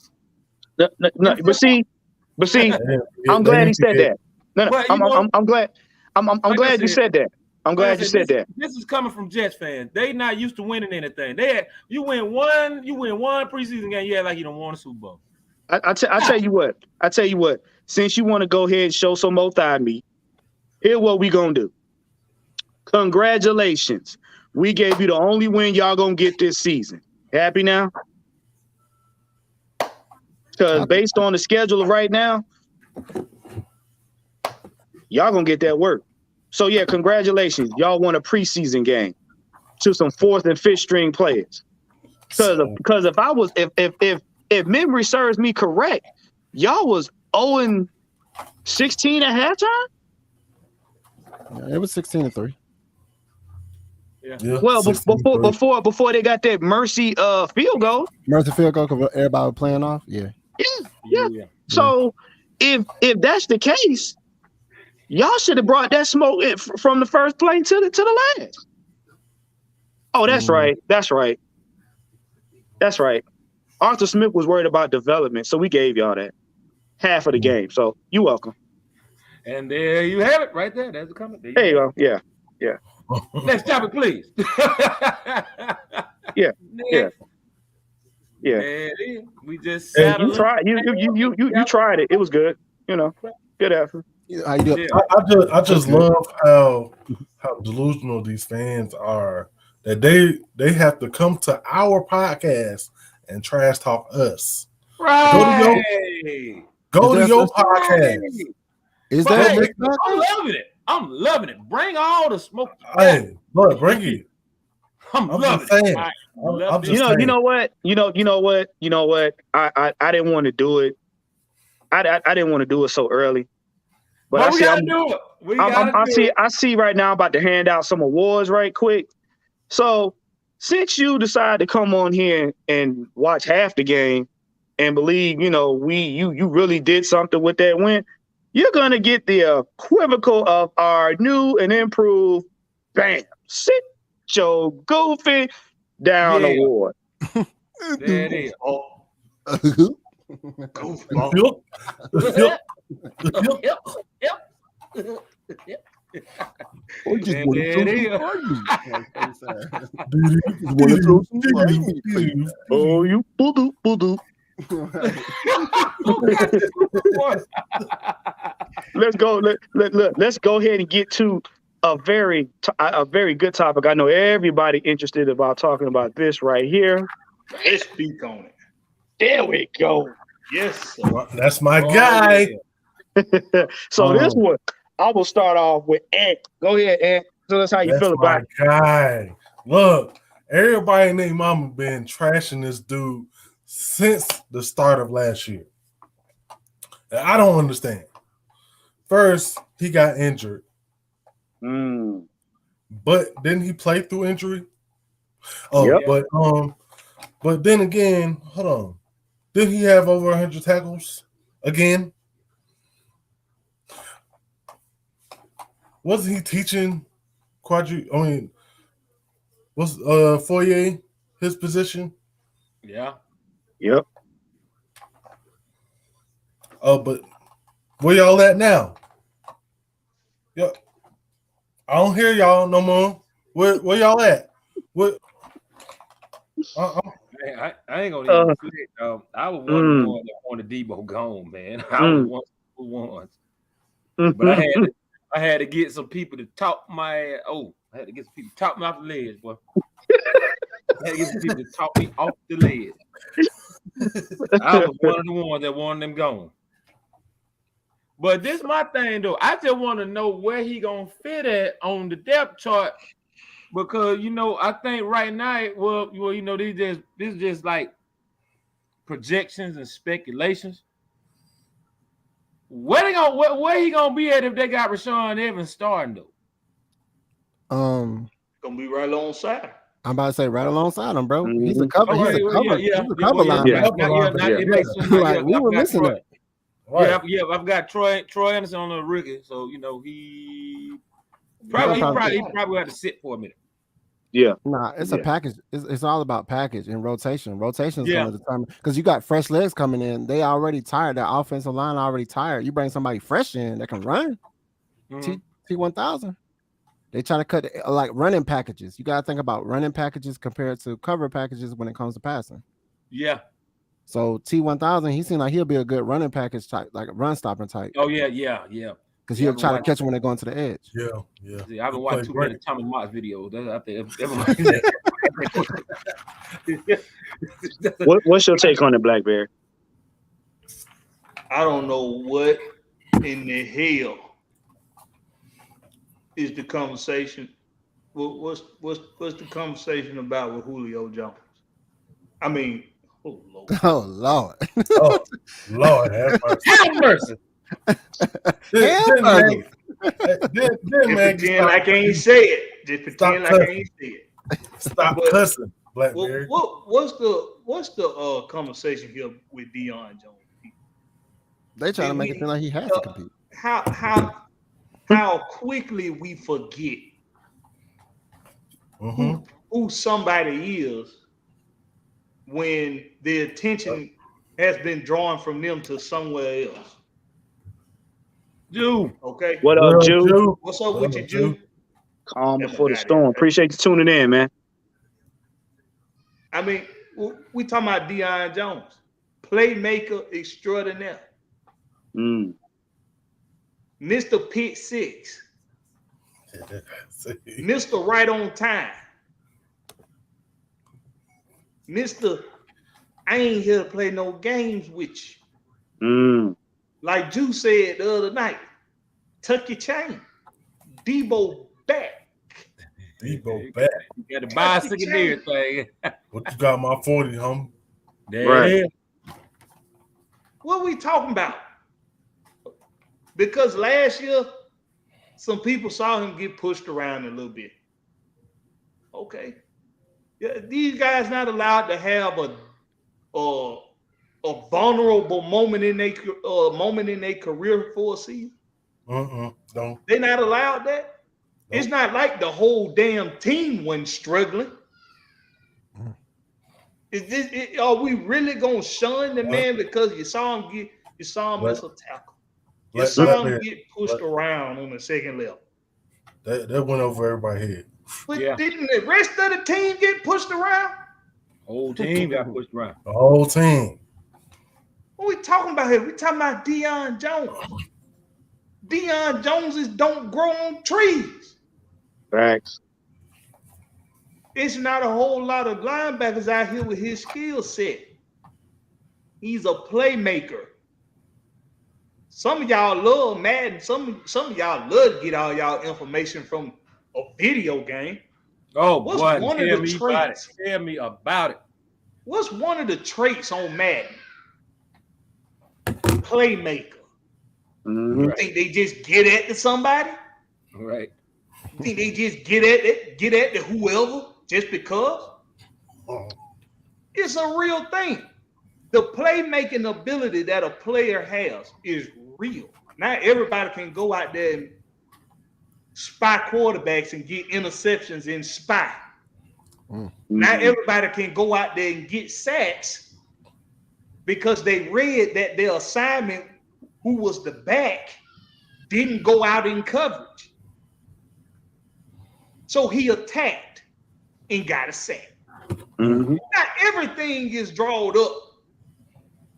No, but see, I'm glad he said that. I'm glad. I'm glad you said that. I'm glad you said that. This is coming from Jets fans. They not used to winning anything. You win one preseason game. Yeah, like you don't want a Super Bowl. I tell you what. Since you want to go ahead and show some more thigh meat, here's what we gonna do. Congratulations. We gave you the only win y'all gonna get this season. Happy now? Because based on the schedule right now, y'all gonna get that work. So yeah, congratulations. Y'all won a preseason game to some 4th and 5th string players. Because if memory serves me correct, y'all was 0-16 at halftime. Yeah, it was 16-3. Yeah. Well, before they got that mercy field goal. Mercy field goal because everybody was playing off. Yeah. Yeah. So if that's the case, y'all should have brought that smoke from the first play to the last. Oh, that's right. That's right. Arthur Smith was worried about development, so we gave y'all that half of the game. So you're welcome. And there you have it, right there. There's the comment. There you go. Yeah. Next topic, please. Yeah. We just you tried. You tried it. It was good. Good effort. How you doing? I just love how delusional these fans are. That they have to come to our podcast and trash talk us. Right. Go to your podcast. Is that? I'm loving it. Bring all the smoke. Hey, look, bring it. I'm loving it. You know what? I didn't want to do it. I didn't want to do it so early. But we gotta do it. I see right now I'm about to hand out some awards right quick. So since you decided to come on here and watch half the game and believe, you really did something with that win, you're going to get the equivocal of our new and improved bam, sit your goofy down award. There it is. Goofball. Oh, you boo-doo. Let's go. Let's go ahead and get to a very good topic. I know everybody interested about talking about this right here. Let's speak on it. There we go. Yes, sir. That's my guy. Yeah. So this one, I will start off with Ant. Go ahead, Ant. So that's how you feel about it. That's my guy. Look, everybody and their mama been trashing this dude since the start of last year. And I don't understand. First, he got injured. But didn't he play through injury? Oh, yep. But then again, hold on. Didn't he have over 100 tackles again? Wasn't he teaching Quadree? I mean, was Foyer his position? Yeah. Yep. Oh, but where y'all at now? Yep. I don't hear y'all no more. Where y'all at? What? I ain't gonna even say it. I was one of the ones that wanted Debo gone, man. I was one of the ones. But I had to get some people to talk my ass. Oh, I had to get some people to talk me off the ledge, boy. I had to get some people to talk me off the ledge. I was one of the ones that wanted them gone. But this is my thing, though. I just want to know where he gonna fit at on the depth chart, because I think right now, well, this is just like projections and speculations. Where he gonna be at if they got Rashawn Evans starting though? Gonna be right alongside. I'm about to say right alongside him, bro. He's a cover. He's a cover line. We were missing that. Right. Yeah, I've got Troy Anderson on the rookie, so he probably had to sit for a minute. Yeah. Nah, it's a package. It's all about package and rotation. Rotation is going to determine, because you got fresh legs coming in. They already tired. That offensive line already tired. You bring somebody fresh in that can run. T1000. They trying to cut like running packages. You got to think about running packages compared to cover packages when it comes to passing. Yeah. So T1000, he seemed like he'll be a good running package type, like a run stopping type. Oh yeah. Because he'll try to catch them when they're going to the edge. Yeah. See, I've been watching too many Tommy Mox videos. What's your take on it, Blackberry? I don't know what in the hell is the conversation. What's the conversation about with Julio Jones? I mean, oh Lord. Oh Lord, have mercy. Pretend like I ain't say it. Just pretend like I ain't say it. Stop cussing, Blackberry. What's the conversation here with Deion Jones? They trying to make it feel like he has to compete. How quickly we forget who somebody is when the attention has been drawn from them to somewhere else. Jew. Okay. What up, Jew? What's up with you, Jew? Calm before the storm. Appreciate you tuning in, man. I mean, we talking about Deion Jones, playmaker extraordinaire. Mr. Pick Six. Mr. Right on Time. Mr. I ain't here to play no games with you. Like Jew said the other night, tuck your chain. Debo back. Debo back. You got to buy a secondary thing. What you got my 40, homie? There it is. What we talking about? Because last year, some people saw him get pushed around a little bit. Okay. Yeah, these guys not allowed to have a vulnerable moment in their career for a season? Don't. They're not allowed that. It's not like the whole damn team wasn't struggling. Are we really gonna shun the man because you saw him miss a tackle? You saw him get pushed around on the second level. That went over everybody's head. But didn't the rest of the team get pushed around? Whole team got pushed around. The whole team. What we talking about here? We talking about Deion Jones. Deion Joneses don't grow on trees. Facts. It's not a whole lot of linebackers out here with his skill set. He's a playmaker. Some of y'all love Madden. Some of y'all love to get all y'all information from a video game. Oh, what's boy, one of the traits? Tell me about it. What's one of the traits on Madden? Playmaker. Mm-hmm. You think they just get at to somebody? Right. You think they just get at the whoever just because? It's a real thing. The playmaking ability that a player has is real. Not everybody can go out there and spy quarterbacks and get interceptions and spy. Not everybody can go out there and get sacks because they read that their assignment, who was the back, didn't go out in coverage. So he attacked and got a sack. Mm-hmm. Not everything is drawn up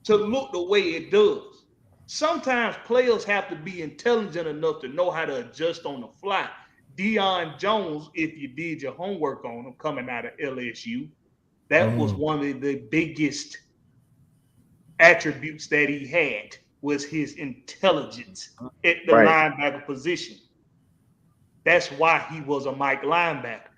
to look the way it does. Sometimes players have to be intelligent enough to know how to adjust on the fly. Deion Jones, if you did your homework on him coming out of LSU, that was one of the biggest attributes that he had was his intelligence at the linebacker position. That's why he was a Mike linebacker.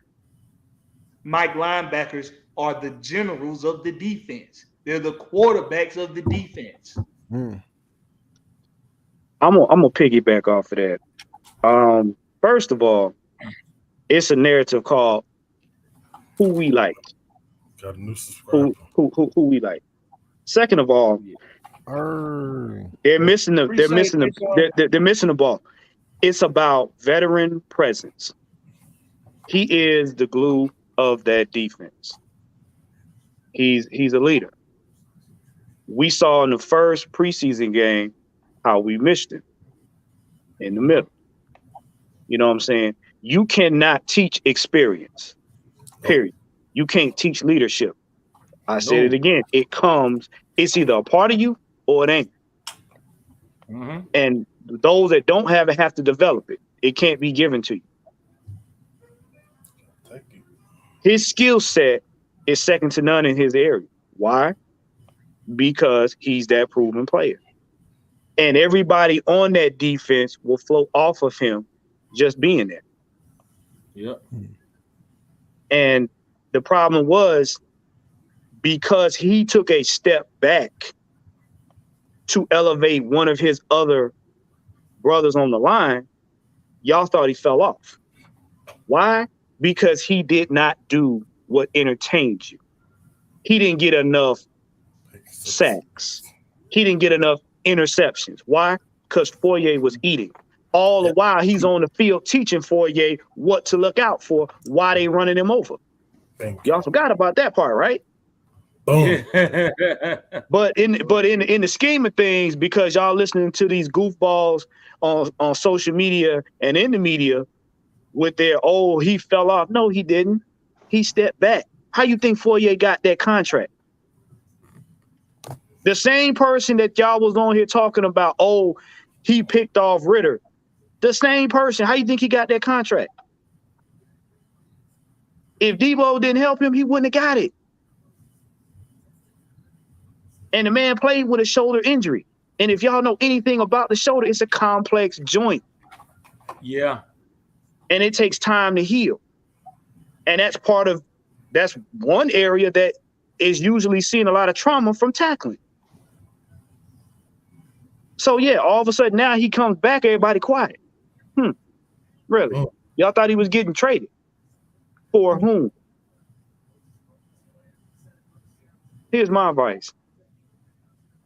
Mike linebackers are the generals of the defense. They're the quarterbacks of the defense. I'm gonna piggyback off of that. First of all, it's a narrative called "Who We Like." Got a new subscriber. Who we like. Second of all, they're missing the ball. It's about veteran presence. He is the glue of that defense. He's a leader. We saw in the first preseason game how we missed him in the middle. You know what I'm saying? You cannot teach experience, period. You can't teach leadership. I said it again. It's either a part of you or it ain't. Mm-hmm. And those that don't have it have to develop it. It can't be given to you. Thank you. His skill set is second to none in his area. Why? Because he's that proven player. And everybody on that defense will flow off of him just being there. Yep. And the problem was because he took a step back to elevate one of his other brothers on the line, y'all thought he fell off. Why? Because he did not do what entertained you. He didn't get enough sacks. He didn't get enough interceptions. Why? Because Fourier was eating. All the while he's on the field teaching Fourier what to look out for, why they running him over. Y'all forgot about that part, right? Boom. But in the scheme of things, because y'all listening to these goofballs on social media and in the media with their he fell off. No, he didn't. He stepped back. How you think Fourier got that contract? The same person that y'all was on here talking about, he picked off Ridder. The same person. How you think he got that contract? If Debo didn't help him, he wouldn't have got it. And the man played with a shoulder injury. And if y'all know anything about the shoulder, it's a complex joint. Yeah. And it takes time to heal. And that's one area that is usually seeing a lot of trauma from tackling. So yeah, all of a sudden now he comes back, everybody quiet. Really? Y'all thought he was getting traded? For whom? Here's my advice.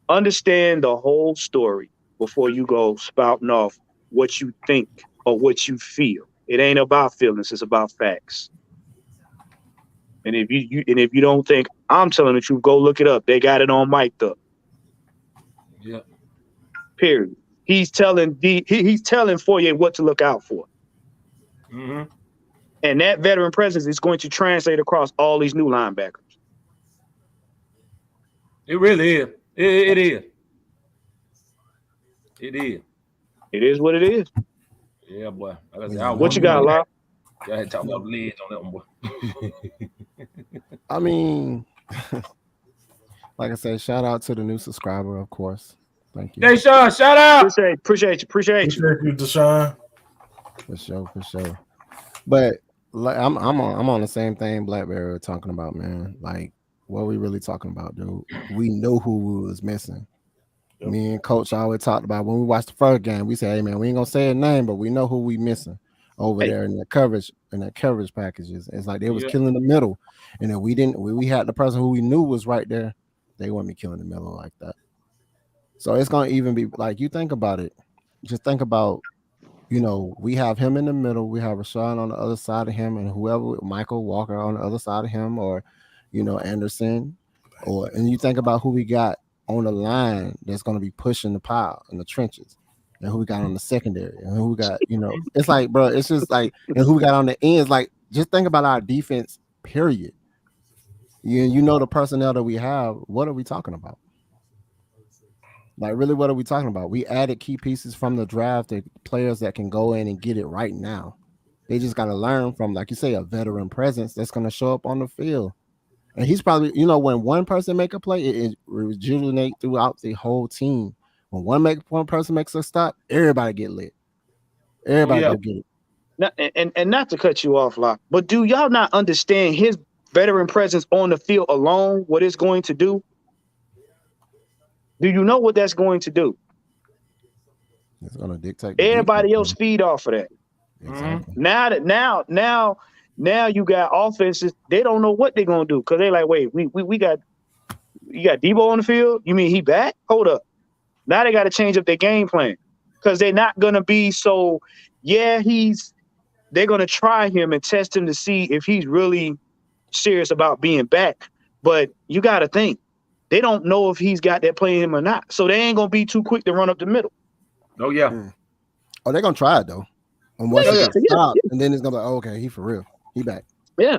Understand the whole story before you go spouting off what you think or what you feel. It ain't about feelings, it's about facts. And if you don't think I'm telling the truth, go look it up. They got it on mic'd up. Yeah. Period. He's telling he's telling Foyer what to look out for. Mm-hmm. And that veteran presence is going to translate across all these new linebackers. It really is. It is. It is. It is what it is. Yeah, boy. Like I said, What you got, Locke? I had to talk about leads on that one, boy. I mean, like I said, shout out to the new subscriber, of course. Thank you. Hey, Sean, shout out. Appreciate you, Deshaun. For sure. But like, I'm on the same thing Blackberry was talking about, man. Like, what are we really talking about, dude? We know who we was missing. Yep. Me and Coach always talked about when we watched the first game. We said, "Hey, man, we ain't gonna say a name, but we know who we missing over there in the coverage packages." It's like they was killing the middle, and then we had the person who we knew was right there. They wouldn't be killing the middle like that. So it's gonna even be like, you think about it. Just think about, we have him in the middle, we have Rashawn on the other side of him, and whoever, Michael Walker on the other side of him, or Anderson, and you think about who we got on the line that's going to be pushing the pile in the trenches, and who we got on the secondary, and who we got, it's like, bro, it's just like, and who we got on the ends. Like, just think about our defense, period. The personnel that we have. What are we talking about? Like, really, what are we talking about? We added key pieces from the draft, the players that can go in and get it right now. They just got to learn from, like you say, a veteran presence that's going to show up on the field. And he's probably, when one person make a play, it rejuvenate throughout the whole team. When one person makes a stop, everybody get lit. Everybody go get it. And not to cut you off, Locke, but do y'all not understand his veteran presence on the field alone, what it's going to do? Do you know what that's going to do? It's going to dictate. Everybody else feed off of that. Exactly. Now you got offenses, they don't know what they're gonna do because they're like, wait, you got Debo on the field? You mean he back? Hold up. Now they got to change up their game plan because they're not gonna be so. Yeah, they're gonna try him and test him to see if he's really serious about being back. But you got to think they don't know if he's got that play in him or not, so they ain't gonna be too quick to run up the middle. Oh yeah. Oh, they're gonna try it though. And once it stop, and then it's gonna be like, oh, okay, he for real. He back. Yeah.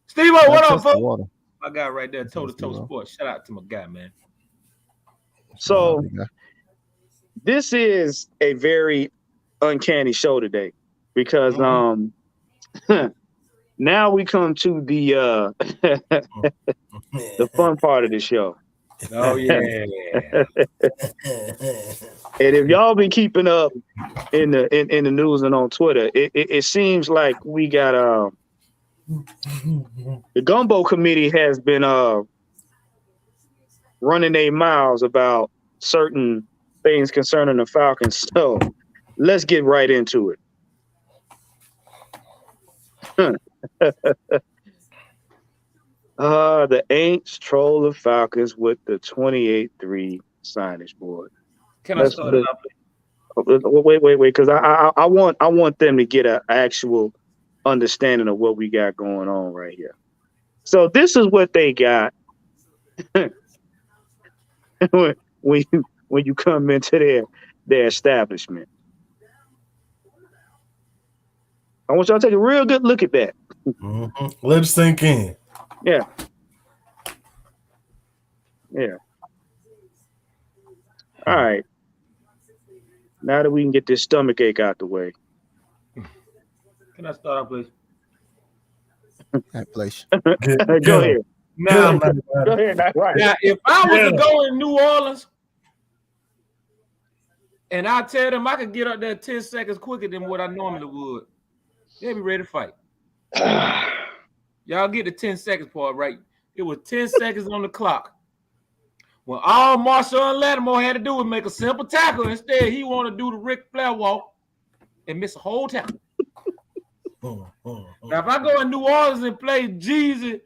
Steve, what up, folks? My guy right there, Toe Sports. Shout out to my guy, man. So this is a very uncanny show today because now we come to the the fun part of the show. Oh yeah. And if y'all been keeping up in the news and on Twitter, it seems like we got the Gumbo Committee has been running their mouths about certain things concerning the Falcons. So let's get right into it. The Aints troll the Falcons with the 28-3 signage board. Can I start it up? Wait, because I want them to get an actual understanding of what we got going on right here. So this is what they got when you come into their establishment. I want y'all to take a real good look at that. Mm-hmm. Let it sink in. Yeah. All right. Now that we can get this stomach ache out the way. Can I start off, please? Please. Go ahead. Now, go ahead. Right. Now, if I was to go in New Orleans and I tell them I could get up there 10 seconds quicker than what I normally would, they'd be ready to fight. Y'all get the 10 seconds part right. It was 10 seconds on the clock. When all Marshall and Lattimore had to do was make a simple tackle, instead he wanted to do the Ric Flair walk and miss a whole tackle. Now, if I go in New Orleans and play Jeezy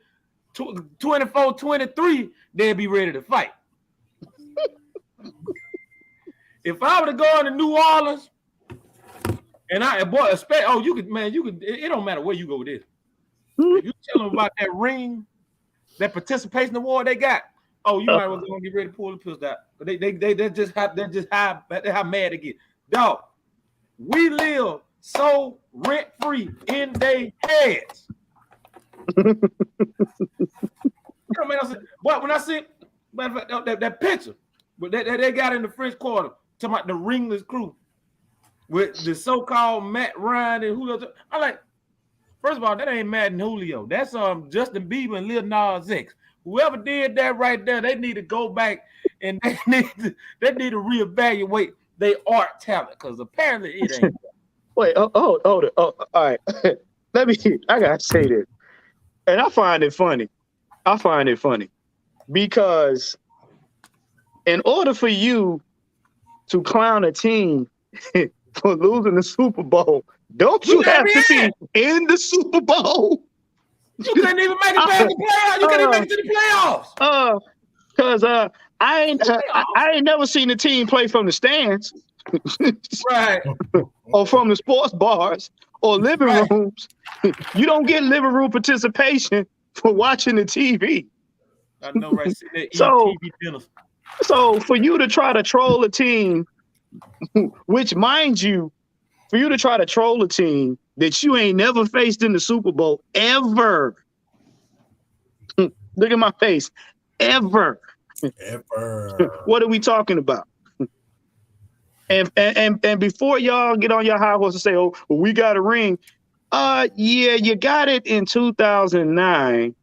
24-23, they'll be ready to fight. If I were to go into New Orleans, and it don't matter where you go with this. If you tell them about that ring, that participation award they got, you might well go get ready to pull the pills out. But they're just how mad they get. Dog, we live so rent free in their heads. But when I see that picture, but they got in the French Quarter, talking about the ringless crew with the so-called Matt Ryan and Julio. I'm like, first of all, that ain't Matt and Julio. That's Justin Bieber and Lil Nas X. Whoever did that right there, they need to go back and they need to reevaluate their art talent because apparently it ain't. Wait, hold it. All right. I gotta say this. And I find it funny. Because in order for you to clown a team for losing the Super Bowl, don't you have to be in the Super Bowl? You couldn't even make it past the playoffs. You couldn't even make it to the playoffs. Because I ain't never seen a team play from the stands. Right. Or from the sports bars or living rooms. You don't get living room participation for watching the TV. I know, right? TV dinners. So for you to try to troll a team, which mind you, for you to try to troll a team that you ain't never faced in the Super Bowl ever. Look at my face. Ever. What are we talking about? And before y'all get on your high horse and say, "Oh, well, we got a ring," yeah, you got it in 2009.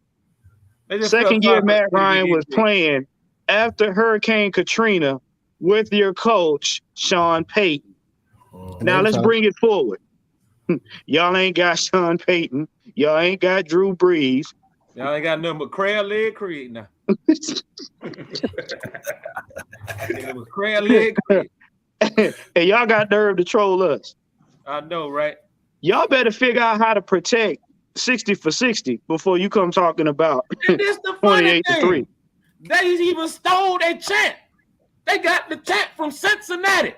Second year Matt Ryan was playing after Hurricane Katrina with your coach Sean Payton. Now let's bring it forward. Y'all ain't got Sean Payton. Y'all ain't got Drew Brees. Y'all ain't got nothing but crab leg Creed now. It was crab leg Creed. And y'all got nerve to troll us. I know, right? Y'all better figure out how to protect 60 for 60 before you come talking about and this the 28-3. They even stole their chant. They got the chant from Cincinnati.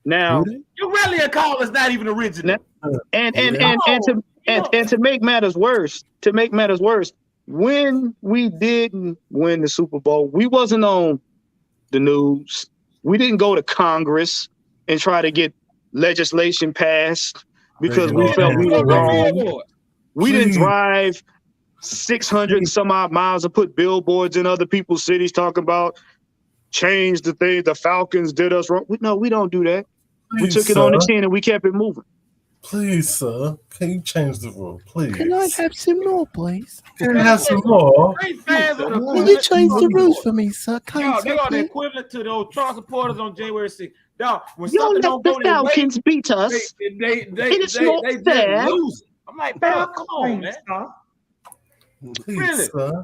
Now you really a call is not even original. And to make matters worse, when we didn't win the Super Bowl, we wasn't on the news. We didn't go to Congress and try to get legislation passed because we felt we were wrong. We didn't drive 600 some odd miles and put billboards in other people's cities talking about change the thing. The Falcons did us wrong. No, we don't do that. Please, we took it on the chin and we kept it moving. Please, sir, can you change the rule, please? Can I have some more, please? Can I have some more? Will you change the rules for me, sir? They are the equivalent to those Trump supporters on January 6th. Dog, when y'all let the Falcons beat us. They fair. lose. I'm like, bro, come on, man. Please, really? Sir.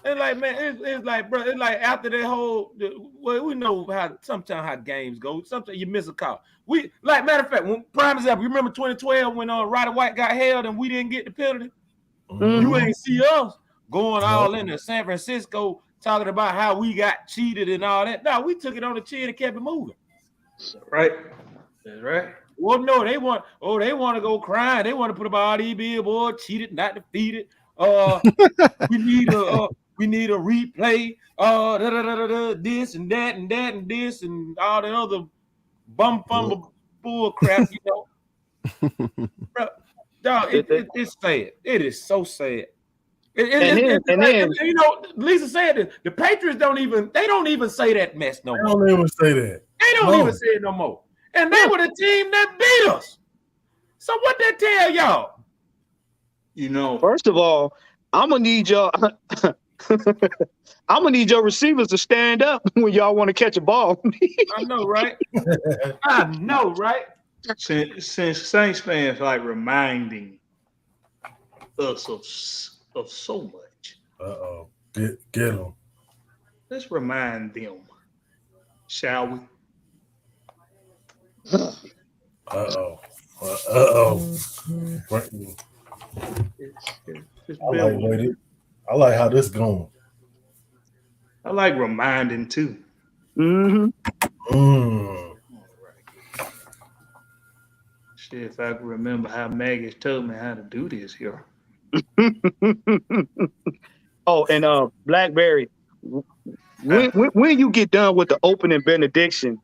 It's like, man, it's like, bro, it's like after that whole, we know sometimes how games go. Sometimes you miss a call. Matter of fact, prime example, you remember 2012 when Ryder White got held and we didn't get the penalty? Mm-hmm. You ain't see us going all into San Francisco talking about how we got cheated and all that. No, we took it on the chin and kept it moving. Right. That's right. Well, no, they want to go crying. They want to put up all these billboards, cheated, not defeated. We need a replay. This and that and that and this and all the other bum bull crap, you know. Bro, dog, it's sad. It is so sad. And you know, Lisa said this. The Patriots don't even say that mess no more. They don't even say that. They don't even say it no more. And they were the team that beat us. So what that tell y'all? You know, first of all, I'm gonna need y'all. I'm gonna need your receivers to stand up when y'all want to catch a ball. I know, right? I know, right? Since Saints fans like reminding us of so much. Get them. Let's remind them, shall we? Uh-oh. Just I bear like with me. wait. I like how this going. I like reminding too. Mm-hmm. Mm. Shit, if I could remember how Maggie told me how to do this here. Oh, and Blackberry, when you get done with the opening benediction,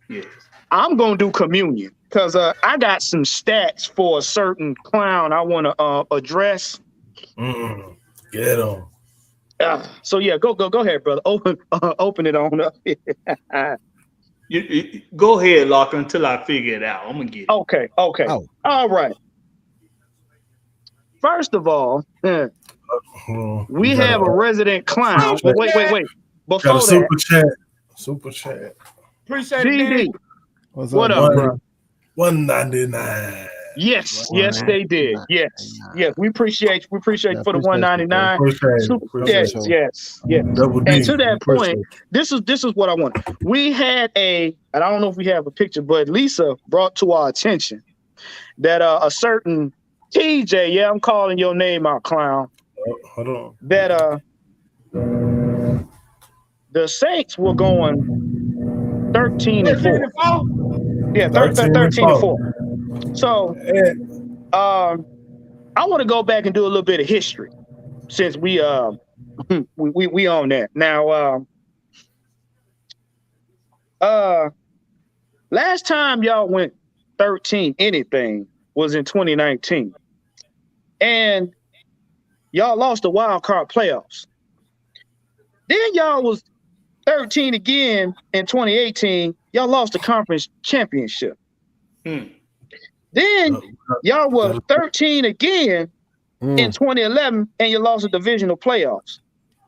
Yes. I'm gonna do communion because I got some stats for a certain clown I want to address. Mm. Get him. So yeah, go ahead, brother. Open it on up. You go ahead, Locker, until I figure it out. I'm gonna get it. Okay. Oh. All right. First of all, we have a resident clown. But wait. Got a Before super that, chat. Super chat. Appreciate it, Diddy. DD, What's what up, up, bro? bro? $1.99. Yes, they did. Yes. We appreciate you for the Appreciate you, bro. $1.99. Appreciate it. Yes. Double D. And to that Appreciate point, this is what I want. We had and I don't know if we have a picture, but Lisa brought to our attention that a certain TJ, yeah, I'm calling your name out, clown. Hold on. That the Saints were going 13-4. Yeah, 13-4. So I want to go back and do a little bit of history since we own that. Now last time y'all went 13 anything was in 2019. And y'all lost the wild card playoffs. Then y'all was 13 again in 2018. Y'all lost the conference championship. Then y'all were 13 again in 2011, and you lost the divisional playoffs.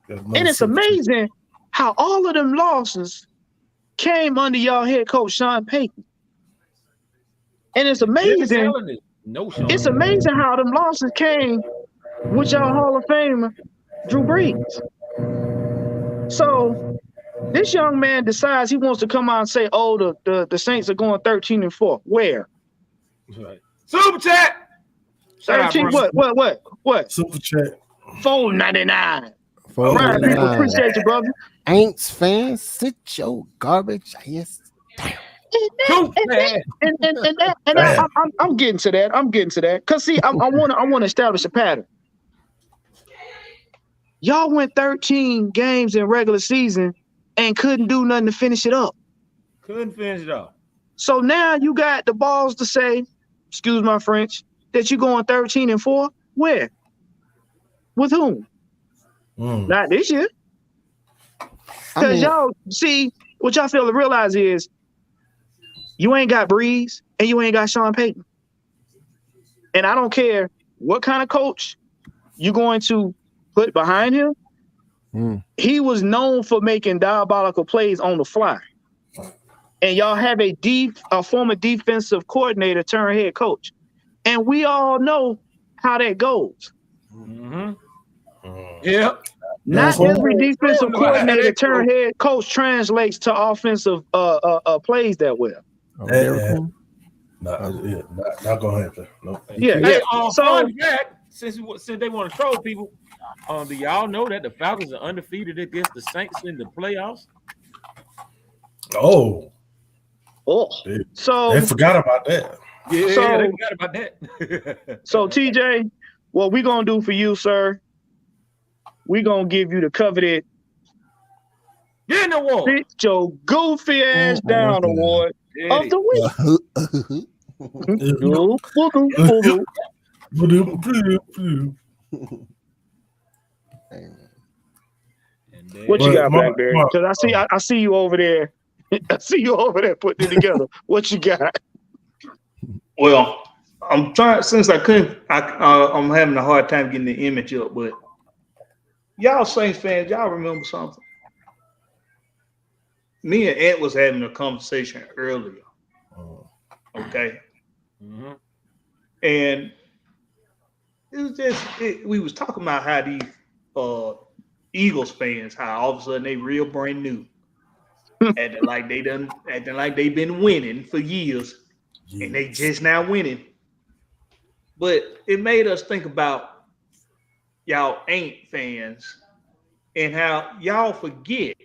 And it's amazing how all of them losses came under y'all head coach Sean Payton. And it's amazing. It's amazing how them losses came with y'all Hall of Famer Drew Brees. So this young man decides he wants to come out and say, "Oh, the Saints are going 13-4." Where? Right. Super chat. 13. What? Super chat. $4.99. Right, people appreciate you, brother. Aints fans, sit your garbage ass down. I'm getting to that. Cause see, I want to establish a pattern. Y'all went 13 games in regular season and couldn't do nothing to finish it up. So now you got the balls to say, excuse my French, that you're going 13-4. Where? With whom? Not this year. Because y'all see what y'all fail to realize is you ain't got Breeze and you ain't got Sean Payton. And I don't care what kind of coach you're going to put behind him. He was known for making diabolical plays on the fly. And y'all have a former defensive coordinator turned head coach. And we all know how that goes. Yeah. Not every defensive coordinator turned head coach translates to offensive plays that well. Not gonna happen. Nope. Hey, fun fact, since they want to troll people, do y'all know that the Falcons are undefeated against the Saints in the playoffs? Oh. So they forgot about that. Yeah, they forgot about that. So TJ, what we gonna do for you, sir? We gonna give you the coveted Get in the award. Sit your goofy ass down award of the week. What you got, Blackberry? Because I see you over there. I see you over there putting it together. What you got? Well, I'm trying since I couldn't. I'm having a hard time getting the image up. But y'all Saints fans, y'all remember something? Me and Ed was having a conversation earlier. Okay. And it was just we was talking about how these Eagles fans, how all of a sudden they real brand new, acting like they've been winning for years, and they just now winning. But it made us think about y'all ain't fans and how y'all forget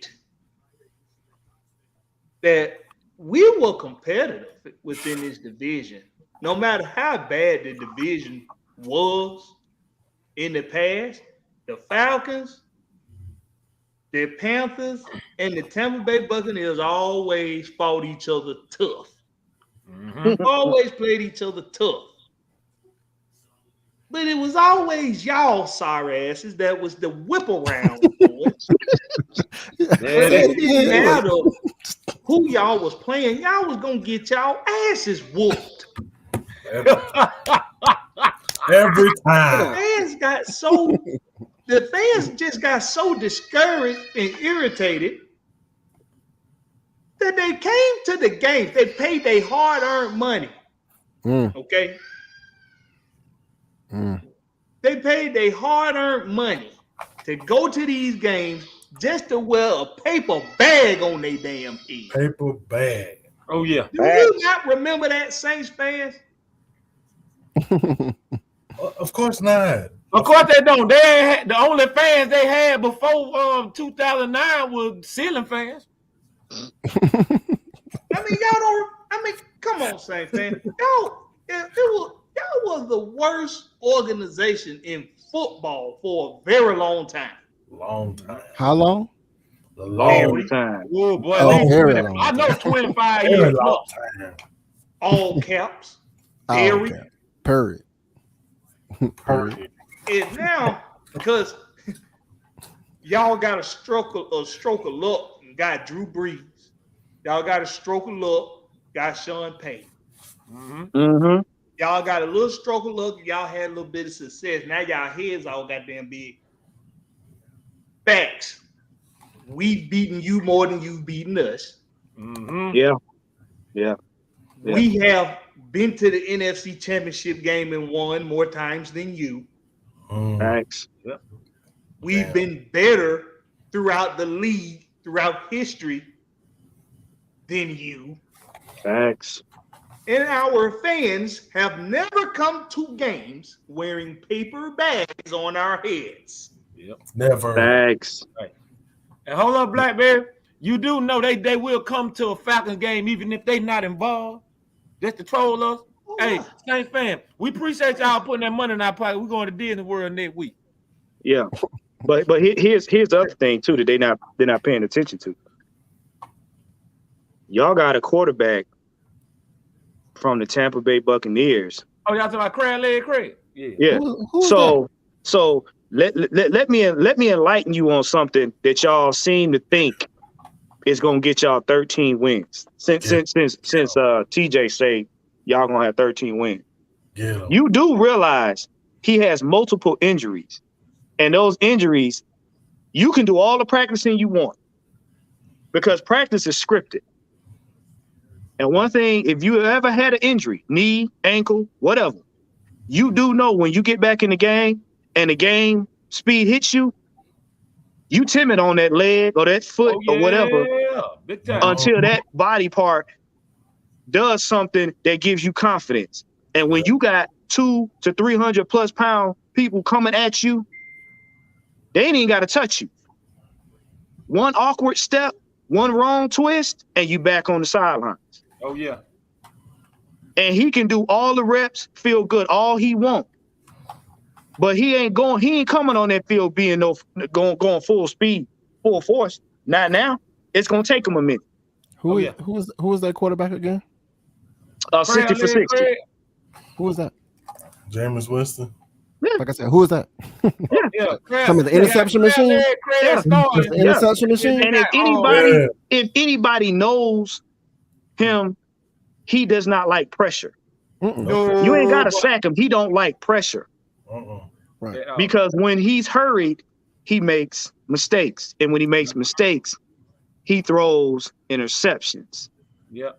that we were competitive within this division. No matter how bad the division was in the past, the Falcons, the Panthers, and the Tampa Bay Buccaneers always fought each other tough. Always played each other tough. But it was always y'all sorry asses that was the whip around boys. But it didn't matter who y'all was playing. Y'all was gonna get y'all asses whooped. Every time. The fans just got so discouraged and irritated that they came to the games. They paid their hard-earned money. Okay? They paid their hard-earned money to go to these games just to wear a paper bag on their damn head. Paper bag. Oh, yeah. Do you not remember that, Saints fans? Of course not. Of course they don't. They ain't the only fans they had before 2009 was ceiling fans. Come on, Saints fans. Y'all was the worst organization in football for a very long time. Long time. How long? A long time. Oh boy, very long I know 25 Very years. long time. All caps. Very. Period. And now, because y'all got a stroke of luck and got Drew Brees. Y'all got a stroke of luck, got Sean Payton. Y'all got a little stroke of luck, y'all had a little bit of success. Now y'all heads all goddamn big. Facts. We beating you more than you beating us. Yeah. We have been to the NFC Championship game and won more times than you. Thanks. We've been better throughout the league, throughout history than you. Thanks. And our fans have never come to games wearing paper bags on our heads. Never. Thanks. Right. And hold up, Blackberry. You do know they will come to a Falcons game even if they not involved. Just to troll us. Hey, Saints fan, we appreciate y'all putting that money in our pocket. We're going to Disney World next week. Yeah. But here's the other thing too that they're not paying attention to. Y'all got a quarterback from the Tampa Bay Buccaneers. Oh, y'all talking about Craig? Yeah. Who's So let me enlighten you on something that y'all seem to think is gonna get y'all 13 wins. Since TJ say y'all gonna have 13 wins. You do realize he has multiple injuries, and those injuries, you can do all the practicing you want because practice is scripted. And one thing, if you ever had an injury, knee, ankle, whatever, you do know when you get back in the game and the game speed hits you, you timid on that leg or that foot or whatever big time. until that body part does something that gives you confidence. And when you got 200 to 300 plus pound people coming at you, they ain't even got to touch you. One awkward step, one wrong twist, and you back on the sidelines. Oh, yeah. And he can do all the reps, feel good, all he want. But he ain't coming on that field being going full speed, full force. Not now. It's gonna take him a minute. Who is that quarterback again? 60 for 60. Who is that? Jameis Winston. Like I said, who is that? Some of the interception machine. The interception machine. And if anybody knows him, he does not like pressure. You ain't gotta sack him. He don't like pressure. Right. Because when he's hurried, he makes mistakes. And when he makes mistakes, he throws interceptions. Yeah.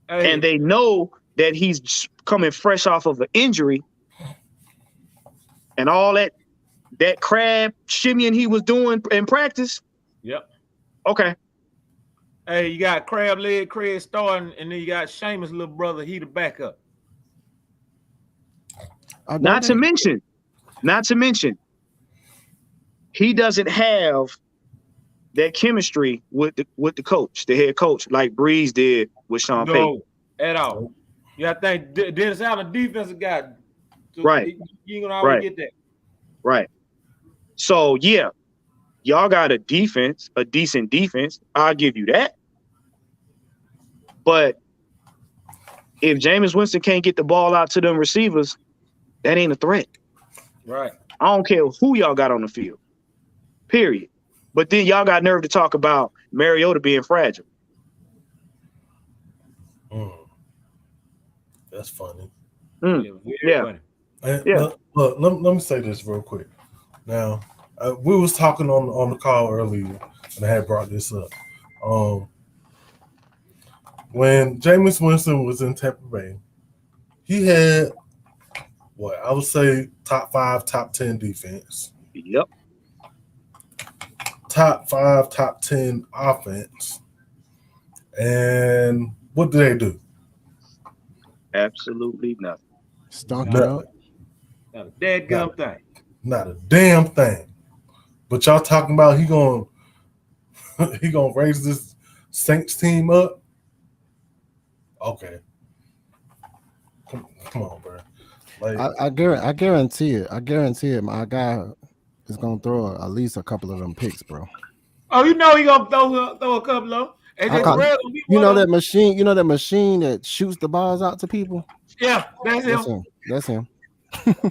And they know that he's coming fresh off of an injury. And all that crab shimmying he was doing in practice. Yep. Okay. Hey, you got Crab leg, Craig starting, and then you got Seamus' little brother, he the backup. Not to mention, he doesn't have that chemistry with the coach, the head coach, like Breeze did with Sean Payton. No, at all. You got to think Dennis Allen, defensive guy. So Right. You ain't gonna always get that. Right. So yeah, y'all got a decent defense. I'll give you that. But if Jameis Winston can't get the ball out to them receivers, that ain't a threat. Right. I don't care who y'all got on the field. Period. But then y'all got nerve to talk about Mariota being fragile. That's funny. Yeah. Funny. Look, let me say this real quick. Now, we was talking on the call earlier, and I had brought this up. When Jameis Winston was in Tampa Bay, he had I would say top 5, top 10 defense. Yep. Top 5, top 10 offense. And what do they do? Absolutely nothing. Stunk it up. Not a dadgum thing. Not a damn thing. But y'all talking about he gonna raise this Saints team up? Okay. Come on, bro. Like, I guarantee it. I guarantee it. My guy is gonna throw at least a couple of them picks, bro. Oh, you know he gonna throw a couple of them. You know that machine. You know that machine that shoots the balls out to people. Yeah, that's him. That's him.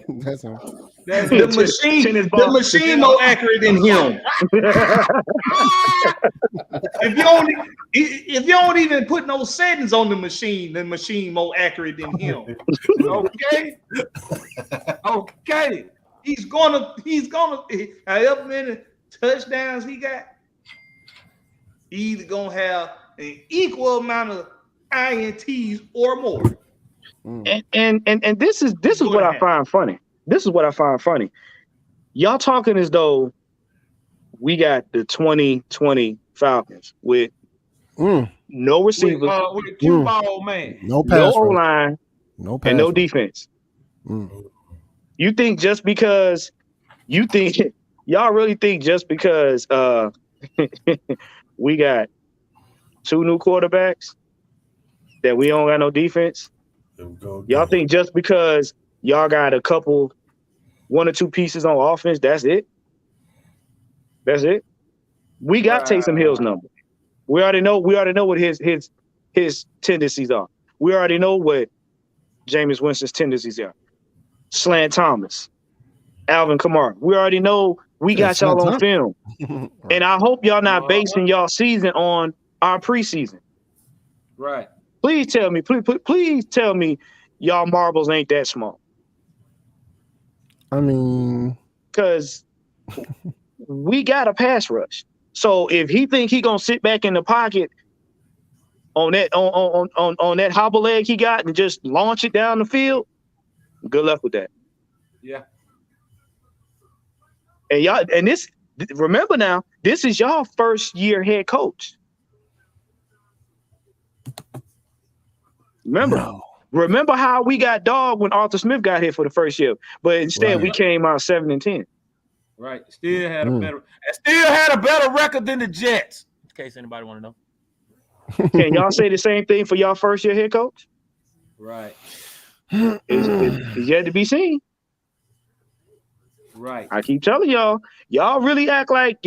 That's him. The machine more accurate than him. if you don't even put no settings on the machine more accurate than him. Okay. He's gonna however many touchdowns he got, he's either gonna have an equal amount of INTs or more. And this is what I find funny. This is what I find funny. Y'all talking as though we got the 2020 Falcons with no receivers, with a cue ball man, no pass, no O-line, and no defense. You think just because y'all really think just because we got 2 new quarterbacks that we don't got no defense? Y'all think just because y'all got a couple, 1 or 2 pieces on offense, that's it? That's it? We got Taysom Hill's number. We already know what his tendencies are. We already know what Jameis Winston's tendencies are. Slant Thomas, Alvin Kamara. We already know we got y'all on film. And I hope y'all not basing y'all season on our preseason. Right. Please tell me y'all marbles ain't that small. I mean, because we got a pass rush. So if he think he gonna sit back in the pocket on that hobble leg he got and just launch it down the field, good luck with that. Yeah. And y'all, and this, remember now, this is y'all first year head coach. Remember how we got dogged when Arthur Smith got here for the first year, but instead we came out 7-10. Right. Still had a better record than the Jets. In case anybody want to know. Can y'all say the same thing for y'all first year head coach? Right. It's yet to be seen. Right. I keep telling y'all really act like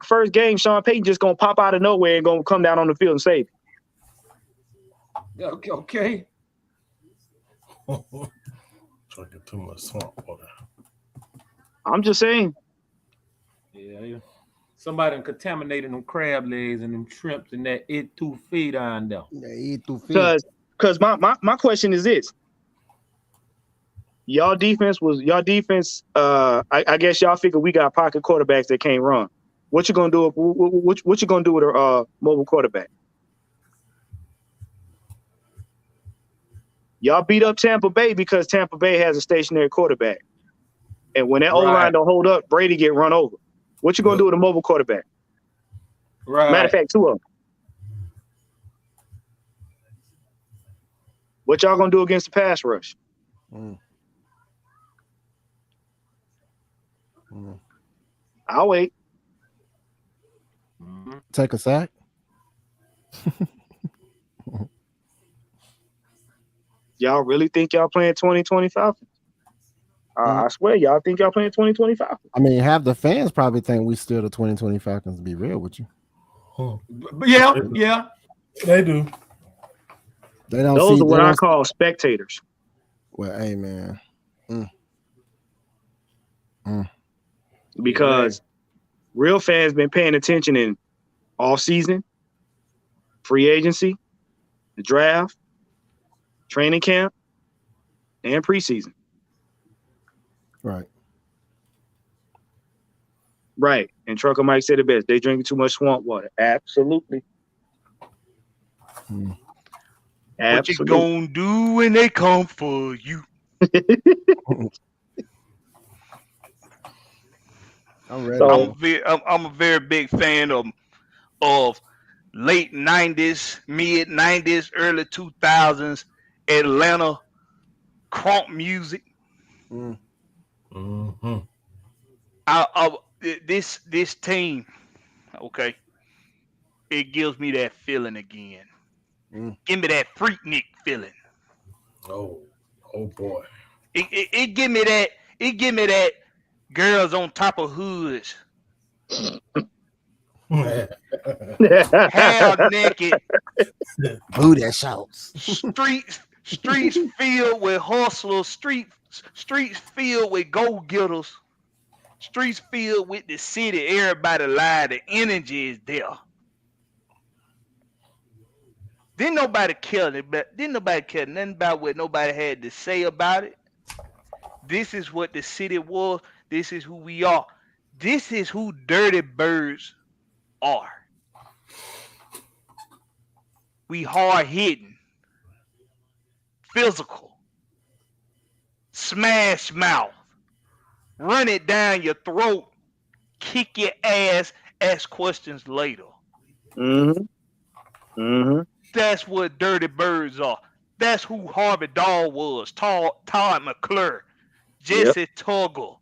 first game Sean Payton just gonna pop out of nowhere and gonna come down on the field and save it. Okay. Drinking too much swamp water. I'm just saying. Yeah. Somebody contaminated them crab legs and them shrimps and that etouffee down there. Because my question is this. Y'all defense, I guess y'all figure we got pocket quarterbacks that can't run. What you gonna do with a mobile quarterback? Y'all beat up Tampa Bay because Tampa Bay has a stationary quarterback. And when that O-line don't hold up, Brady get run over. What you gonna do with a mobile quarterback? Right. Matter of fact, 2 of them. What y'all gonna do against the pass rush? I'll wait. Take a sack. Y'all really think y'all playing 2025? I swear, y'all think y'all playing 2025? I mean, half the fans probably think we still the 2020 Falcons. To be real with you, yeah, They do. they don't. Those see, are what they I don't, call spectators. well, hey man, Because real fans been paying attention in off season, free agency, the draft, training camp, and preseason. right? Right. And Trucker Mike said it best. They drinking too much swamp water. Absolutely. What you gonna do when they come for you? I'm ready. So, I'm a very big fan of late 90s, mid 90s, early 2000s Atlanta crunk music. Mm-hmm. This team, okay, it gives me that feeling again. Give me that Freaknik feeling. Oh boy. It give me that. It give me that girls on top of hoods, half naked, booty shouts. streets filled with hustlers, streets filled with go-getters, streets filled with the city. Everybody lied. The energy is there. Didn't nobody care nothing about what nobody had to say about it. This is what the city was. This is who we are. This is who Dirty Birds are. We hard-hitting, physical, smash mouth, run it down your throat, kick your ass, ask questions later. That's what Dirty Birds are. That's who Harvey Dahl was. Todd McClure, Jesse Tuggle,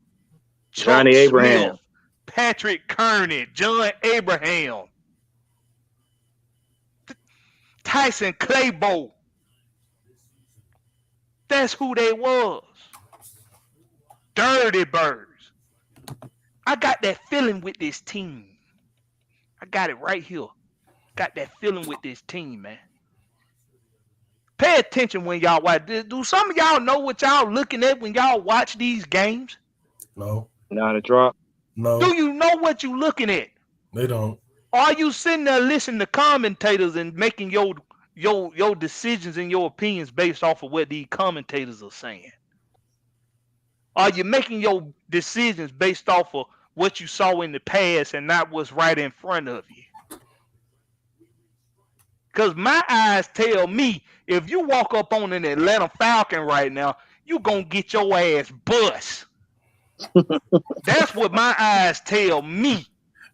Johnny Chuck Abraham, Smith, Patrick Kearney, John Abraham, Tyson Claybo. That's who they was. Dirty Birds. I got that feeling with this team. I got it right here. Got that feeling with this team, man. Pay attention when y'all watch. Do some of y'all know what y'all looking at when y'all watch these games? No. Not a drop. No. Do you know what you looking at? They don't. Are you sitting there listening to commentators and making your decisions and your opinions based off of what these commentators are saying? Are you making your decisions based off of what you saw in the past and not what's right in front of you? Because my eyes tell me if you walk up on an Atlanta Falcon right now, you going to get your ass bust. That's what my eyes tell me.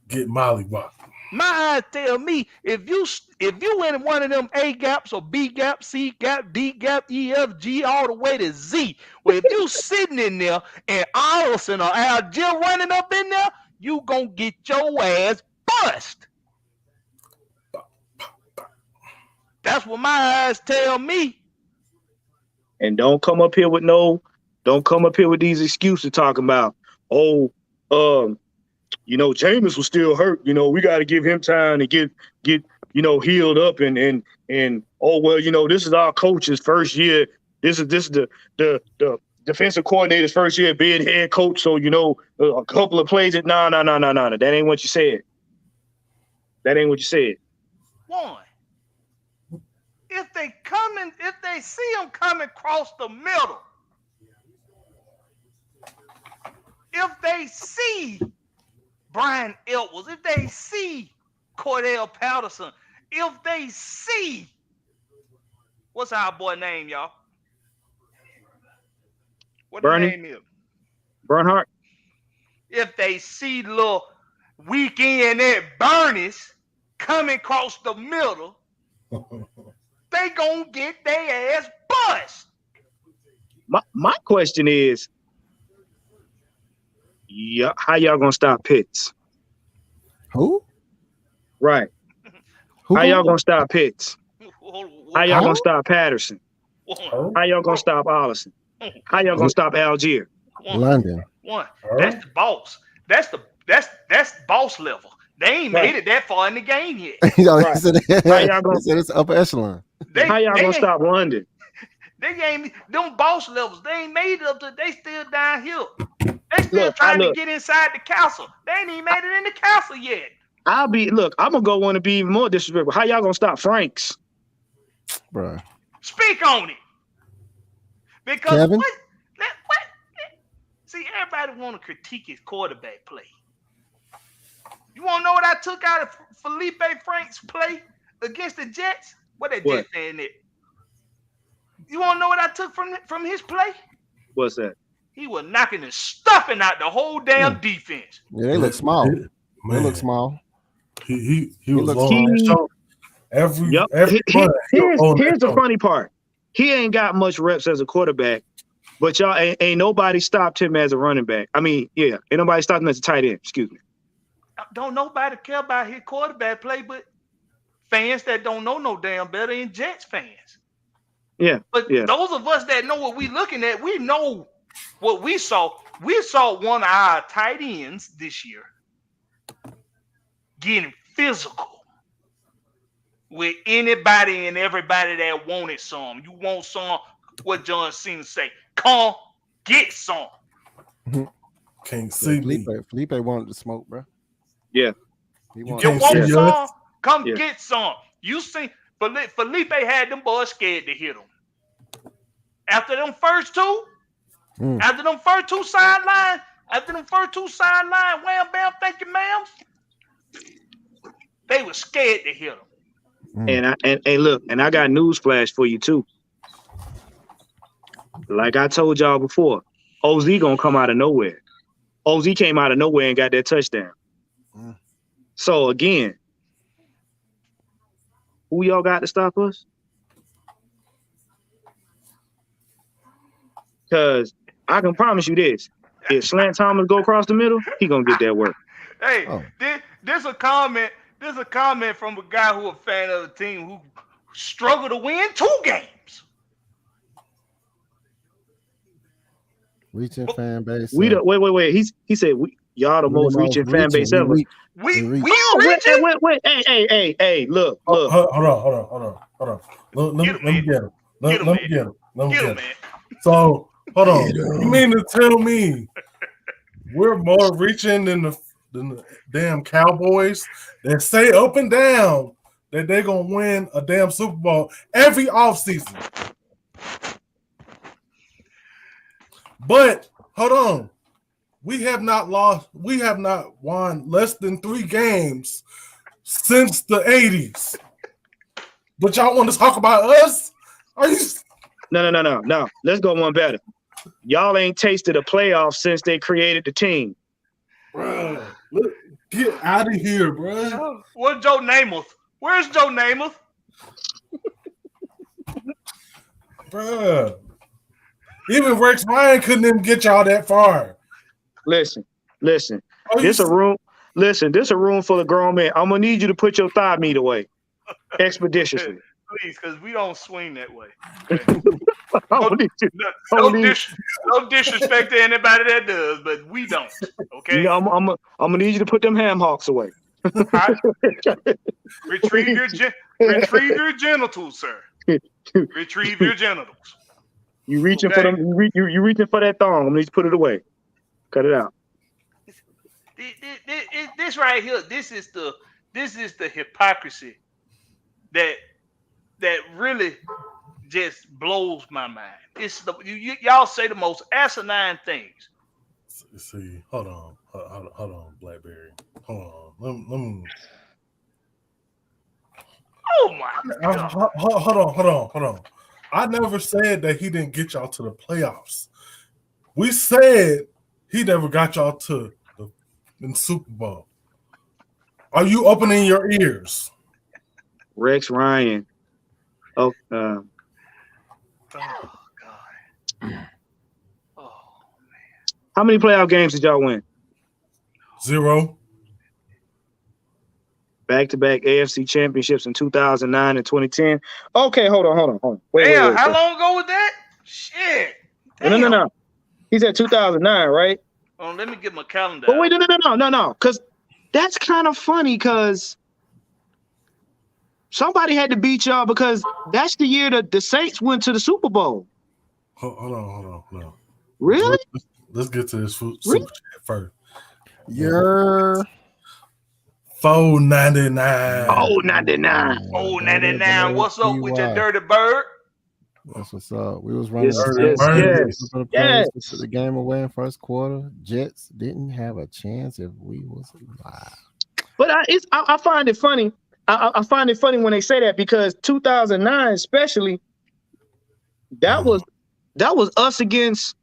Get mollywopped. My eyes tell me if you in one of them A gaps or B gap, C gap, D gap, E, F, G, all the way to Z, well, if you sitting in there and Ollison or Algier running up in there, you going to get your ass bust. That's what my eyes tell me. And don't come up here with these excuses talking about, Jameis was still hurt. We got to give him time to get healed up and this is our coach's first year. This is the defensive coordinator's first year being head coach. So, a couple of plays that no. That ain't what you said. That ain't what you said. One. If they see him coming across the middle, if they see Brian Edwards, if they see Cordell Patterson, if they see, what's our boy name, y'all? What the name is? Bernhardt. If they see little weekend at Bernie's coming across the middle, they gonna get their ass bust. My question is, Yeah, how y'all gonna stop Pitts? Who? Right. Who? How y'all gonna stop Pitts? How y'all Huh? gonna stop Patterson? How y'all gonna stop Ollison? How y'all gonna stop Algier? London. That's the boss. That's boss level. They ain't made it that far in the game yet. Right. How y'all gonna? They said it's upper echelon. How y'all gonna stop London? They ain't them boss levels. They ain't made it up to. They still down here. They still trying to get inside the castle. They ain't even made it in the castle yet. I'm gonna go one to be even more disrespectful. How y'all gonna stop Franks? Bruh. Speak on it. Because Kevin? what? See, everybody want to critique his quarterback play. You want to know what I took out of Felipe Franks' play against the Jets? What that Jets saying there? You want to know what I took from his play? What's that? He was knocking and stuffing out the whole damn defense. Yeah, they look small. Man. They look small. He was looks on his shoulder. Every Here's the funny part. He ain't got much reps as a quarterback, but y'all ain't nobody stopped him as a running back. I mean, yeah, ain't nobody stopped him as a tight end. Excuse me. Don't nobody care about his quarterback play, but fans that don't know no damn better than Jets fans. Yeah. But those of us that know what we looking at, we know what we saw. We saw one of our tight ends this year getting physical with anybody and everybody that wanted some. You want some, what John Cena say, come get some. Can't see me. Felipe wanted to smoke, bro. Yeah. You want some? Come get some. You see, Felipe had them boys scared to hit him. After them first two sideline, wham, bam, thank you, ma'am. They were scared to hit him. And look, I got news flash for you too. Like I told y'all before, OZ gonna come out of nowhere. OZ came out of nowhere and got that touchdown. So again, who y'all got to stop us? Because I can promise you this: if Slant Thomas go across the middle, he gonna get that work. Hey, there's a comment. There's a comment from a guy who a fan of the team who struggled to win 2 games. Reaching fan base. Wait. He said y'all the most reaching fan base ever. We reaching. Wait. Hey, look. Hold on. Let me get him. So, hold on. You mean to tell me we're more reaching than the damn Cowboys that say up and down that they're going to win a damn Super Bowl every offseason? But, hold on. We have not won less than 3 games since the 80s. But y'all want to talk about us? Are you? No. Let's go one better. Y'all ain't tasted a playoff since they created the team. Bro, get out of here, bro. Where's Joe Namath? Where's Joe Namath? Bro. Even Rex Ryan couldn't even get y'all that far. Listen. This a room full of grown men. I'm gonna need you to put your thigh meat away expeditiously. Please, because we don't swing that way. No disrespect to anybody that does, but we don't. Okay. Yeah, I'm gonna need you to put them ham hocks away. Retrieve your genitals, sir. Retrieve your genitals. You reaching for them? You reaching for that thong? I'm gonna need you to put it away. Cut it out. This right here. This is the hypocrisy that really just blows my mind. It's y'all say the most asinine things. See, hold on, Blackberry. Hold on. Let me. Oh my God. Hold on. I never said that he didn't get y'all to the playoffs. We said he never got y'all to the Super Bowl. Are you opening your ears? Rex Ryan. Oh God. Oh man. How many playoff games did y'all win? 0. Back-to-back AFC championships in 2009 and 2010. Okay, hold on. Wait. How long ago was that? Shit. No. He said 2009, right? Oh, let me get my calendar. But wait, no. Because that's kind of funny because somebody had to beat y'all because that's the year that the Saints went to the Super Bowl. Hold on. No. Really? Let's get to this super chat first. You're 499. Oh, 99. Oh, 99. What's up with your dirty bird? That's what's up. We was running Yes. the game away in first quarter. Jets didn't have a chance if we was alive. But I find it funny. I find it funny when they say that because 2009 especially, that was us against.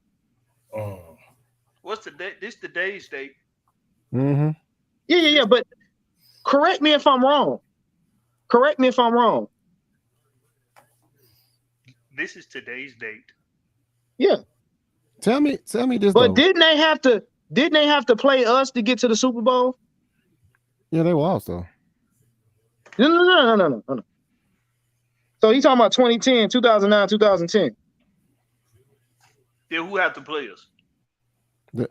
What's the date? This today's date. Mm-hmm. Yeah. But correct me if I'm wrong. This is today's date. Yeah. Tell me this. But though. didn't they have to play us to get to the Super Bowl? Yeah, they were also. No. So he's talking about 2010, 2009, 2010. Then who have to play us? The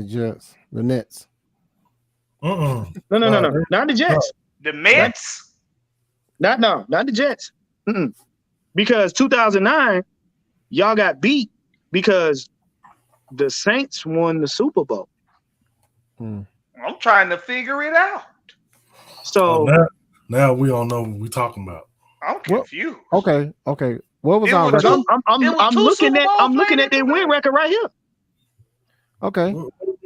Jets, the Nets. No. Not the Jets. The Mets? Not the Jets. Because 2009, y'all got beat because the Saints won the Super Bowl. I'm trying to figure it out. So now we don't know what we're talking about. I'm confused. Okay. What was It our was record? I'm looking at their win record right here. Okay.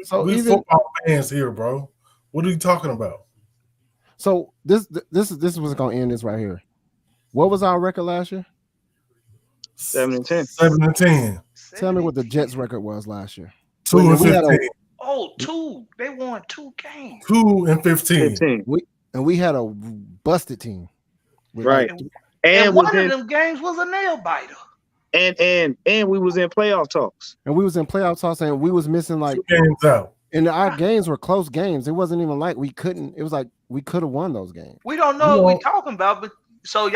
So We're even football fans here, bro. What are you talking about? so this is what's gonna end this right here. What was our record last year? 7-10. 7-10. Tell me what the Jets record was last year. 2-15. Two. They won 2 games. 2-15. We had a busted team. Right. And one of them games was a nail biter. And we was in playoff talks. And we was in playoff talks and we was missing like 2 games out. and our games were close games. It wasn't even like we couldn't. It was like we could have won those games. We don't know what we're talking about, but so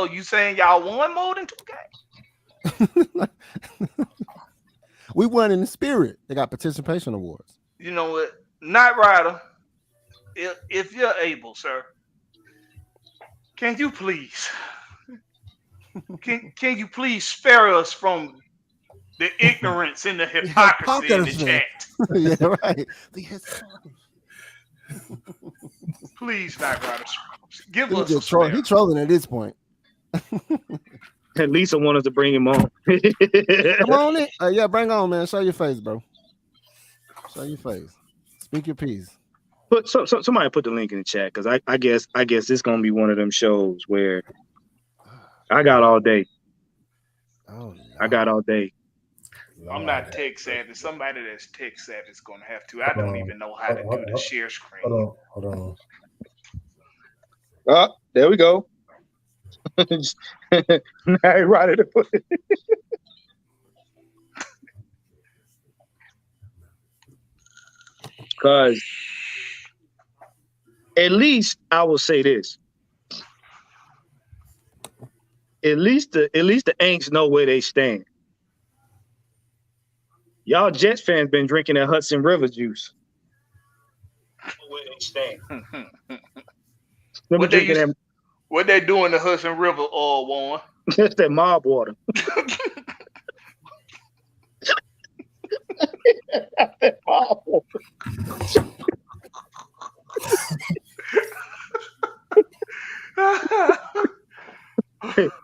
you saying y'all won more than 2 games? We won in the spirit. They got participation awards. You know what? Knight Rider, if you're able, sir, can you please spare us from the ignorance and the hypocrisy in the chat? Yeah, right. Please, Knight Rider, give us a He's trolling at this point. And Lisa wanted to bring him on. Come on in. Yeah, bring on, man. Show your face, bro. Show your face. Speak your piece. Somebody put the link in the chat because I guess it's gonna be one of them shows where I got all day. Oh, no. I got all day. I'm not tech savvy. Somebody that's tech savvy is gonna have to. I don't even know how to do the share screen. Hold on. Oh, there we go. Right to put it. Because at least I will say this. At least the Aints know where they stand. Y'all Jets fans been drinking that Hudson River juice. Where they stand. What they doing the Hudson River, Warren? That's that mob water. That mob water.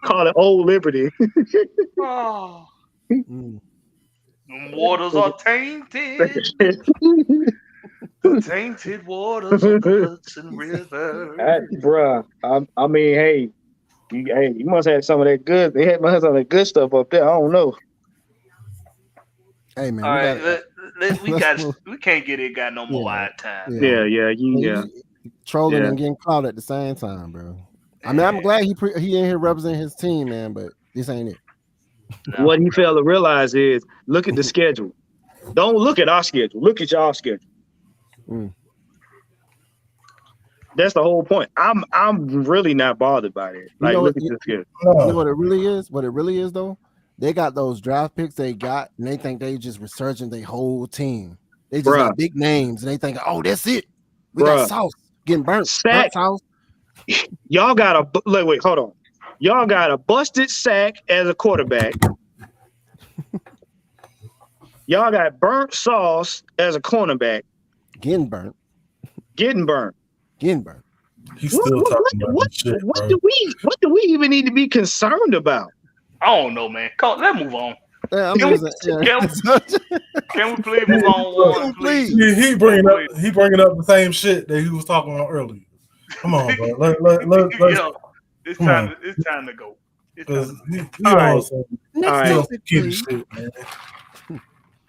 Call it Old Liberty. Oh. Them waters are tainted. The tainted waters of the Hudson River. Bruh, I mean, hey, you must have some of that good. They must have some of that good stuff up there. I don't know. Hey man, all right, we can't get it. Got no more wide time. Yeah. Trolling and getting caught at the same time, bro. I mean, I'm glad he in here representing his team, man, but this ain't it. No. What he failed to realize is look at the schedule. Don't look at our schedule. Look at y'all schedule. That's the whole point. I'm really not bothered by it. You Like, know look what? at this kid. You know No, what it really is? What it really is, though, they got those draft picks they got, and they think they just resurging their whole team. They just Bruh. got big names, and they think, oh, that's it. We Bruh. got sauce getting burnt Sack. sauce. Y'all got a wait, hold on. Y'all got a busted sack as a quarterback. Y'all got burnt sauce as a cornerback. Getting burnt. Getting burnt. Getting burnt. he's still talking about this shit, bro. What do we even need to be concerned about? I don't know, man. Let's move on. Yeah, Can we please move on? Please. He bringing up the same shit that he was talking about earlier. Come on, bro. Let's Yo, it's time to go. because All right. shit, man.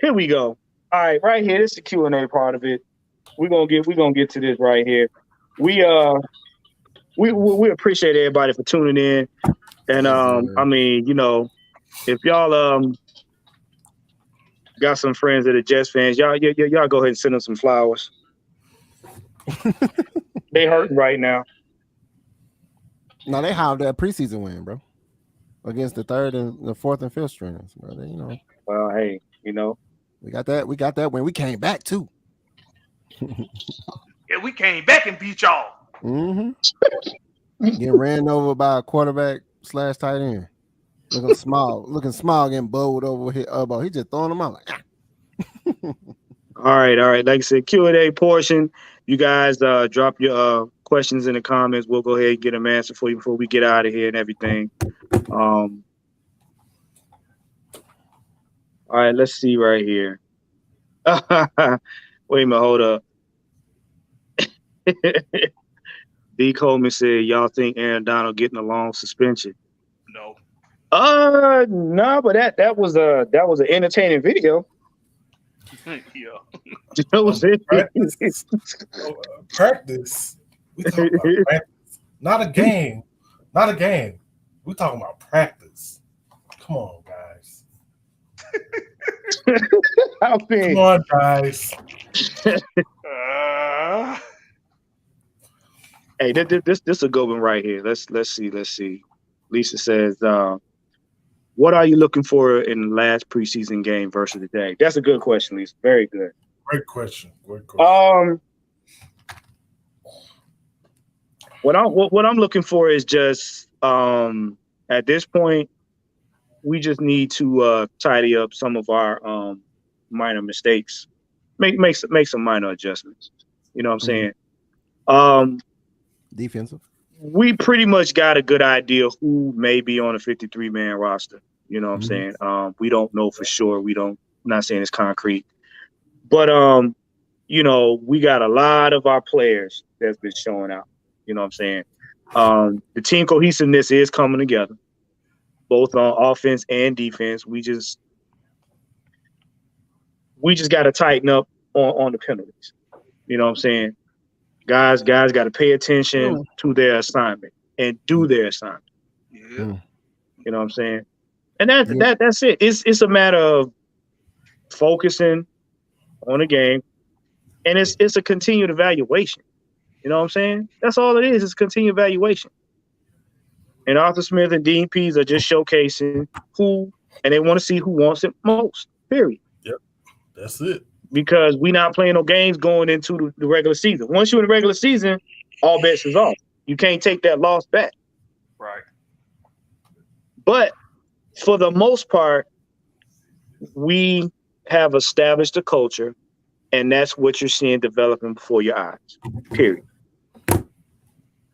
Here we go. All right, right here. This is the Q&A part of it. We're gonna get to this right here. We appreciate everybody for tuning in. And I mean, you know, if y'all got some friends that are Jets fans, y'all go ahead and send them some flowers. They hurting right now. No, they have that preseason win, bro, against the third and the fourth and fifth stringers, brother. You know. Well, hey, you know, we got that when we came back too. Yeah, we came back and beat y'all. Mm-hmm. Getting ran over by a quarterback / tight end. Looking small, getting bowled over his elbow. He just throwing them out like. All right. Like I said, Q&A portion. You guys drop your questions in the comments. We'll go ahead and get them answered for you before we get out of here and everything. All right, let's see right here. Wait a minute, hold up. D. Coleman said, y'all think Aaron Donald getting a long suspension? No. No, but that was an entertaining video. Yeah. That was it. Practice. We talking about practice. Not a game. Not a game. We talking about practice. Come on, guys. Come on, guys. Hey, this is a good one right here. Let's see. Lisa says, what are you looking for in the last preseason game versus the Jag? That's a good question, Lisa. Very good. Great question. What I'm looking for is just at this point, we just need to tidy up some of our minor mistakes, make some minor adjustments. You know what I'm saying? Defensive. We pretty much got a good idea who may be on a 53-man roster. You know what I'm saying? We don't know for sure. I'm not saying it's concrete, but you know, we got a lot of our players that's been showing out. You know what I'm saying? The team cohesiveness is coming together, both on offense and defense. We just got to tighten up on the penalties. You know what I'm saying? Guys got to pay attention to their assignment and do their assignment. Yeah. You know what I'm saying? And that's it. It's a matter of focusing on the game, and it's a continued evaluation. You know what I'm saying? That's all it is. It's continued evaluation. And Arthur Smith and Dean Pease are just showcasing who, and they want to see who wants it most. Period. Yep, that's it. Because we're not playing no games going into the regular season. Once you're in the regular season, all bets is off. You can't take that loss back. Right. But for the most part, we have established a culture, and that's what you're seeing developing before your eyes. Period.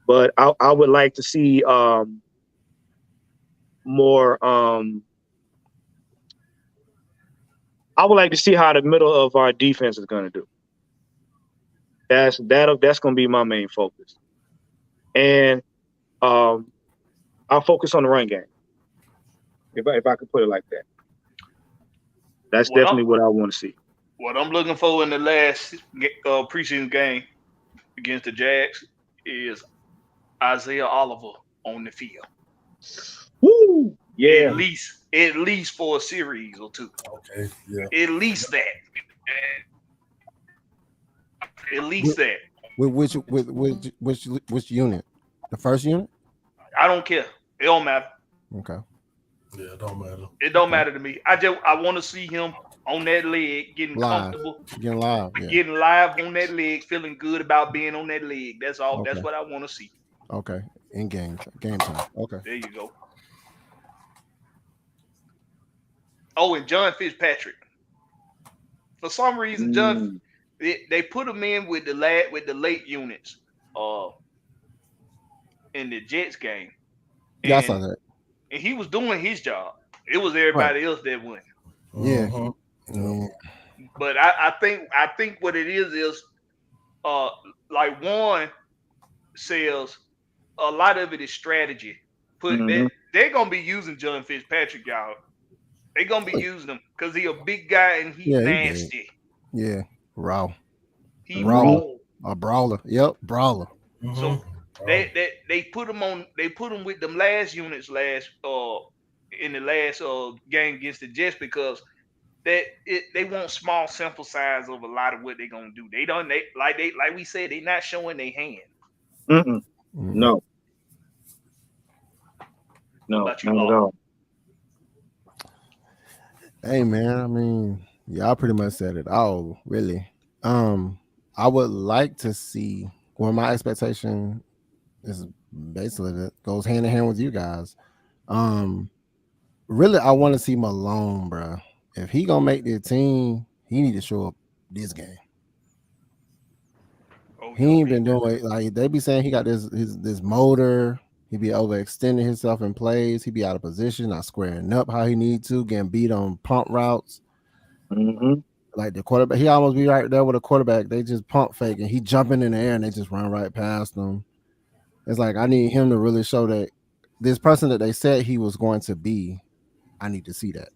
But I would like to see more. I would like to see how the middle of our defense is going to do. That's going to be my main focus, and I'll focus on the run game. If I could put it like that, that's definitely what I want to see. What I'm looking for in the last preseason game against the Jags is Isaiah Oliver on the field. Woo! Yeah. At least for a series or two. Okay. Yeah. At least that. At least that. With which unit? The first unit? I don't care. It don't matter. Okay. Yeah, it don't matter. It don't matter to me. I want to see him on that leg, getting Live. comfortable, Getting live. Yeah. getting live on that leg, feeling good about being on that leg. That's all. Okay. That's what I want to see. Okay. In game time. Okay. There you go. Oh, and John Fitzpatrick. For some reason, John they put him in with the late units in the Jets game. Yeah, I saw that. And he was doing his job. It was everybody else that went. Yeah. Yeah. But I think what it is like Warren says, a lot of it is strategy. They're gonna be using John Fitzpatrick, y'all. They're gonna be using him because he's a big guy and he's nasty. Yeah, raw. He raw. A brawler. Yep, brawler. So they put him with them last units in the last game against the Jets because they want small sample size of a lot of what they're gonna do. Like we said, they're not showing their hand. No, not at all. Hey man, I mean, y'all pretty much said it all, really. I would like to see. Well, my expectation is basically that goes hand in hand with you guys. Really, I want to see Malone, bro. If he gonna make the team, he need to show up this game. He ain't been doing like they be saying he got this motor. He be overextending himself in plays. He be out of position, not squaring up how he need to, getting beat on pump routes. Like the quarterback, he almost be right there with a quarterback. They just pump fake and he jumping in the air and they just run right past them. It's like I need him to really show that this person that they said he was going to be. I need to see that.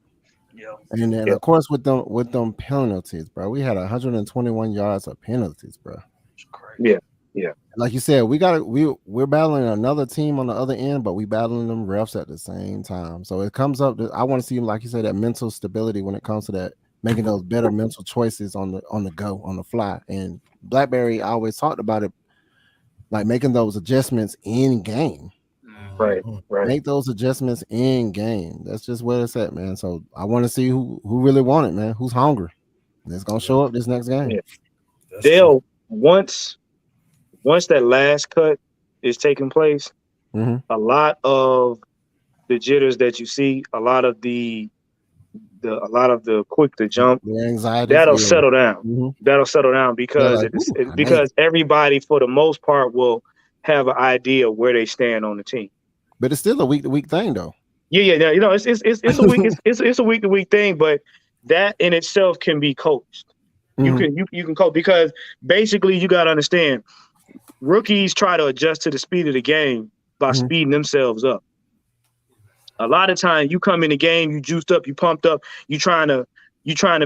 Yeah. And then of course with them penalties, bro. We had 121 yards of penalties, bro. It's crazy. Yeah. Like you said, we're battling another team on the other end, but we battling them refs at the same time. So it comes up to, I want to see, like you said, that mental stability when it comes to that, making those better mental choices on the go, on the fly. And Blackberry always talked about it, like making those adjustments in game. Right. Make those adjustments in game. That's just where it's at, man. So I want to see who really want it, man. Who's hungry? That's gonna show up this next game. Yeah. They'll once that last cut is taking place, a lot of the jitters that you see, a lot of the quick to jump, the anxiety, that'll settle down. That'll settle down because because everybody for the most part will have an idea where they stand on the team. But it's still a week to week thing, though. Yeah. You know, it's a week it's a week to week thing, but that in itself can be coached. You can coach because basically you got to understand, rookies try to adjust to the speed of the game by speeding themselves up. A lot of times you come in the game, you juiced up, you pumped up, you trying to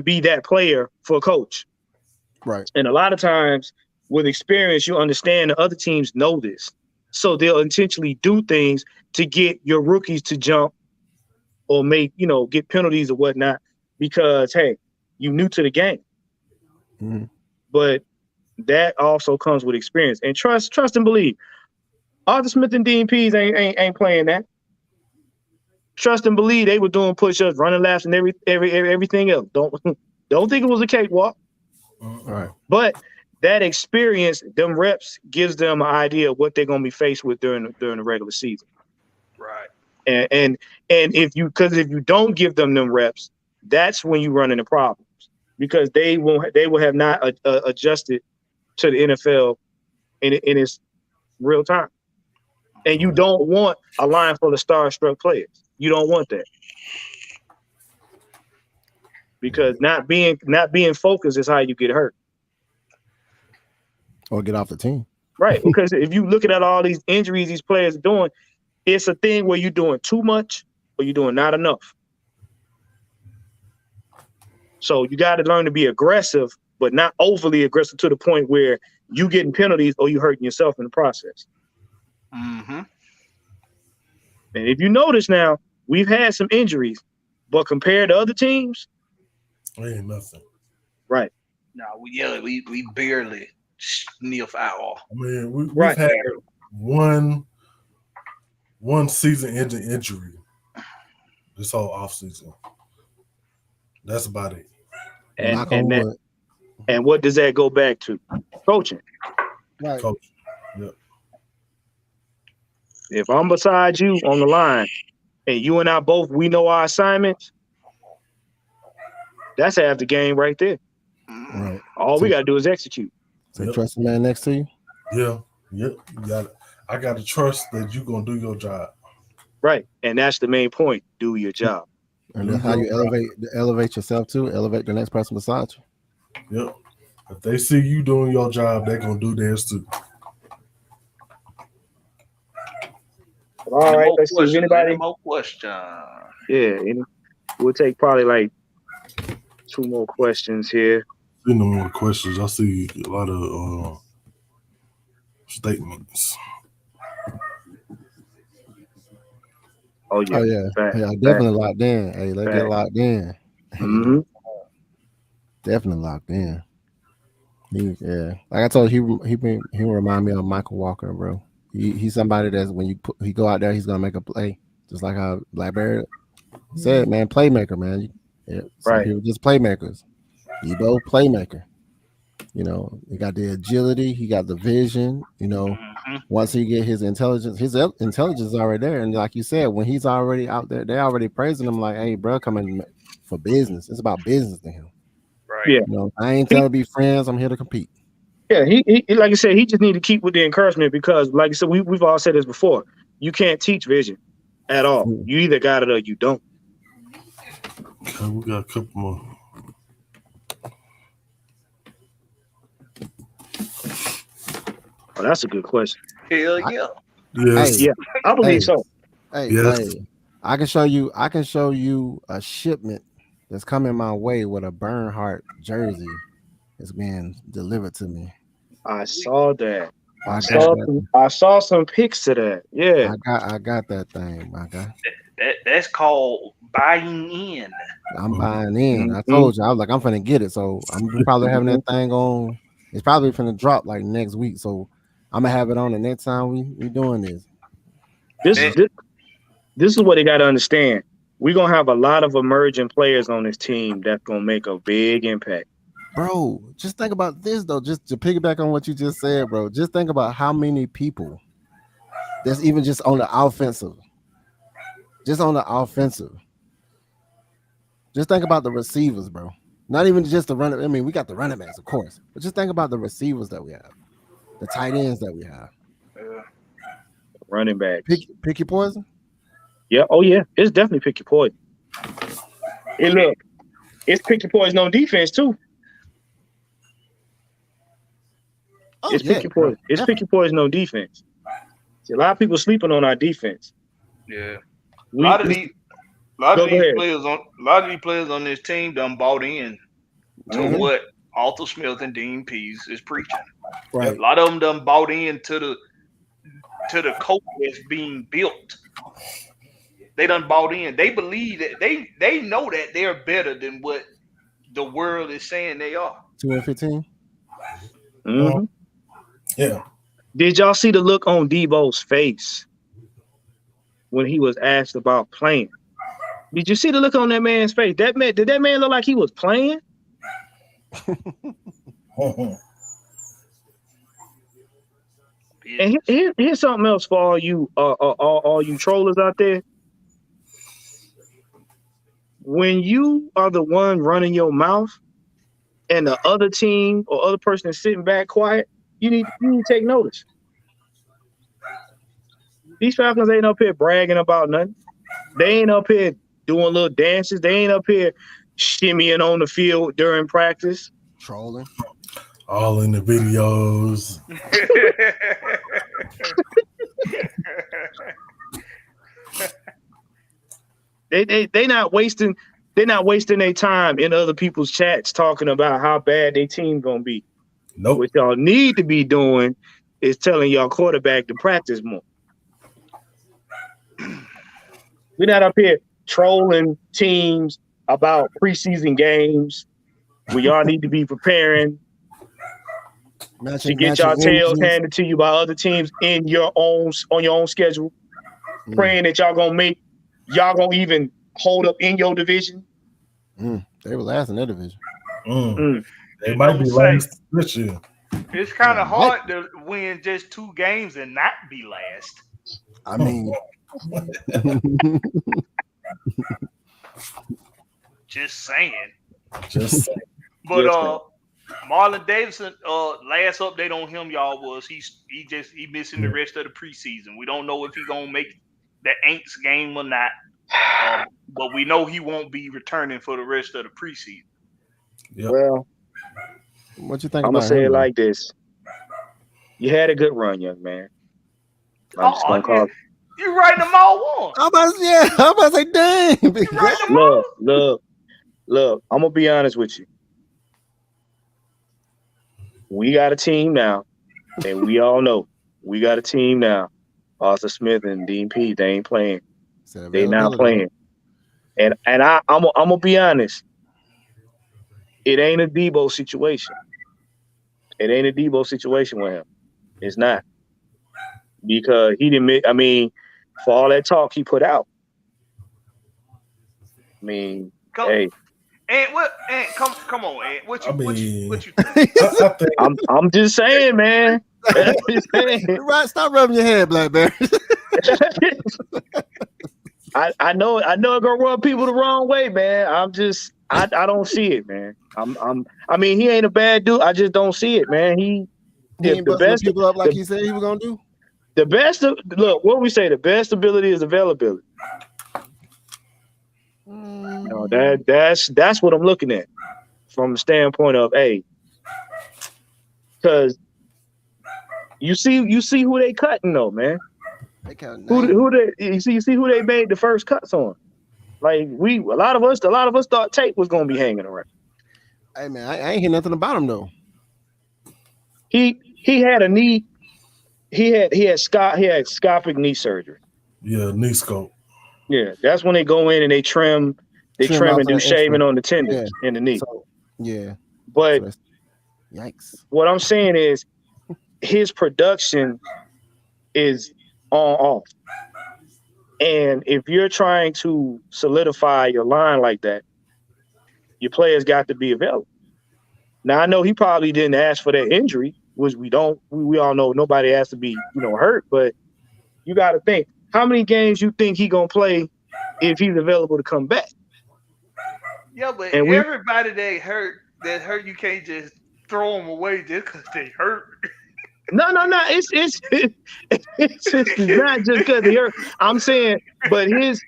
be that player for a coach. Right. And a lot of times with experience, you understand the other teams know this. So they'll intentionally do things to get your rookies to jump or get penalties or whatnot because, hey, you new to the game. But that also comes with experience and trust and believe. Arthur Smith and DMPs ain't playing that. Trust and believe they were doing push-ups, running laps, and everything else. Don't think it was a cakewalk. All right. But that experience, them reps, gives them an idea of what they're gonna be faced with during the regular season. Right. And if you don't give them reps, that's when you run into problems because they will have not adjusted to the NFL in its real time. And you don't want a line full of starstruck players. You don't want that. Because not being focused is how you get hurt. Or get off the team. Right. Because if you looking at all these injuries these players are doing, it's a thing where you're doing too much or you're doing not enough. So you got to learn to be aggressive, but not overly aggressive to the point where you getting penalties or you hurting yourself in the process. And if you notice now, we've had some injuries, but compared to other teams, ain't nothing. Right. No, we barely sniff owl. I mean, we've Right. had one season-ending injury this whole offseason. That's about it. And what does that go back to? Coaching. Right. Coach. Yep. If I'm beside you on the line and you and I both, we know our assignments, that's half the game right there. Right. All we got to do is execute. So trust the man next to you? Yeah. Yep. I got to trust that you're going to do your job. Right. And that's the main point. Do your job. And that's how you elevate yourself too. Elevate the next person beside you. Yep. If they see you doing your job, they're going to do theirs too. All right. Let's see. Anybody? More questions. Yeah. We'll take probably like 2 more questions here. No more questions. I see a lot of statements. Oh yeah. Oh yeah. Fact. Definitely locked in. Hey, let's get locked in. Mm-hmm. Definitely locked in. Like I told you, he remind me of Michael Walker, bro. He's somebody that's when he go out there, he's gonna make a play, just like how Blackberry said, man, playmaker, man. Some people just playmakers. He both playmaker. You know, he got the agility, he got the vision. You know, once he get his intelligence is already there. And like you said, when he's already out there, they're already praising him like, hey, bro, coming for business. It's about business to him. Right. Yeah. You know, I ain't trying to be friends. I'm here to compete. Yeah, he like I said, he just need to keep with the encouragement because, like I said, we've all said this before. You can't teach vision at all. You either got it or you don't. Okay, we got a couple more. Oh, that's a good question. Hell yeah. Yes. Yeah, I believe so. Yes. I can show you a shipment that's coming my way with a Bernhardt jersey. It's being delivered to me. I saw that. I saw some pics of that. Yeah. I got that thing, my guy. That's called buying in. I'm buying in. I told you, I was like, I'm finna get it. So I'm probably having that thing on. It's probably finna drop like next week. So I'm gonna have it on the next time we doing this. This is what they gotta understand. We're gonna have a lot of emerging players on this team that's gonna make a big impact. Bro, just think about this though. Just to piggyback on what you just said, bro. Just think about how many people that's even just on the offensive. Just on the offensive. Just think about the receivers, bro. Not even just the running. I mean, we got the running backs, of course, but just think about the receivers that we have, the tight ends that we have. Running backs. Pick your poison. Yeah. Oh yeah. It's definitely pick your poison. Hey, look, it's pick your poison on defense too. It's pick your poison. It's pick your poison on defense. See, a lot of people sleeping on our defense. Yeah. A lot of these players on this team done bought in to what Arthur Smith and Dean Pease is preaching. Right. A lot of them done bought in to the coach that's being built. They done bought in. They believe that they know that they're better than what the world is saying they are. 2-15. Mm-hmm. Yeah. Did y'all see the look on Debo's face when he was asked about playing? Did you see the look on that man's face? Did that man look like he was playing? And here's something else for all you trollers out there. When you are the one running your mouth and the other team or other person is sitting back quiet, you need to take notice. These Falcons ain't up here bragging about nothing. They ain't up here doing little dances. They ain't up here shimmying on the field during practice. Trolling. All in the videos. They not wasting their time in other people's chats talking about how bad their team gonna be. Nope. What y'all need to be doing is telling y'all quarterback to practice more. We're not up here trolling teams about preseason games where y'all need to be preparing. to get y'all tails handed to you by other teams on your own schedule, praying that y'all gonna even hold up in your division. They were last in their division. They might be last this year. It's kind of hard to win just 2 games and not be last. I mean, just saying. But Marlon Davidson, last update on him, y'all, was he missing the rest of the preseason. We don't know if he's gonna make the Aints game or not, but we know he won't be returning for the rest of the preseason. Yep. Well, what you think? I'm gonna say it like this: you had a good run, young man. I'm just gonna call. You writing them all one. I'm about to say, dang. Look. I'm gonna be honest with you. We got a team now, and we all know we got a team now. Arthur Smith and Dean P. They ain't playing. They not playing. And I'm gonna be honest. It ain't a Debo situation. It ain't a Debo situation with him. It's not. Because he didn't. I mean, for all that talk he put out. I mean, hey. And what? And come on, and what you think? I'm just saying, man. Right, stop rubbing your head, Blackberry. I know it's gonna rub people the wrong way, man. I don't see it, man. I mean, he ain't a bad dude. I just don't see it, man. He ain't the best people up like he said he was gonna do. The best look, what we say, the best ability is availability. No, that's what I'm looking at from the standpoint of, hey, because you see who they cutting though, man. You see who they made the first cuts on. Like a lot of us thought Tate was gonna be hanging around. Hey man, I ain't hear nothing about him though. He had a knee. He had scopic knee surgery. Yeah, knee scope. Yeah, that's when they go in and they trim and do shaving on the tendons in the knee. So, yeah. But yikes. What I'm saying is his production is on off. And if you're trying to solidify your line like that, your players got to be available. Now I know he probably didn't ask for that injury, which we all know nobody has to be, hurt, but you got to think, how many games you think he gonna play if he's available to come back? Yeah, but everybody that hurt, you can't just throw them away just because they hurt. No. It's not just because he hurt. I'm saying, but his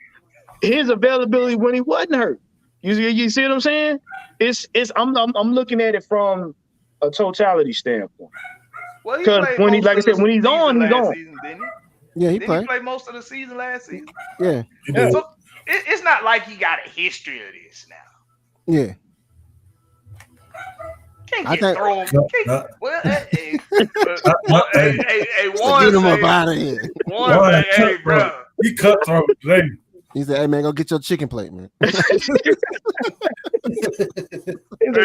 availability when he wasn't hurt. You see what I'm saying? I'm looking at it from a totality standpoint. Well, because when he's on, he's on. Season, didn't he? Yeah, he played. He play most of the season last season. Yeah. So it's not like he got a history of this now. Yeah. Can't get thrown. Well, hey, one get him up out of here. One, hey, bro. He cutthroat today. He said, "Hey man, go get your chicken plate, man." Hey,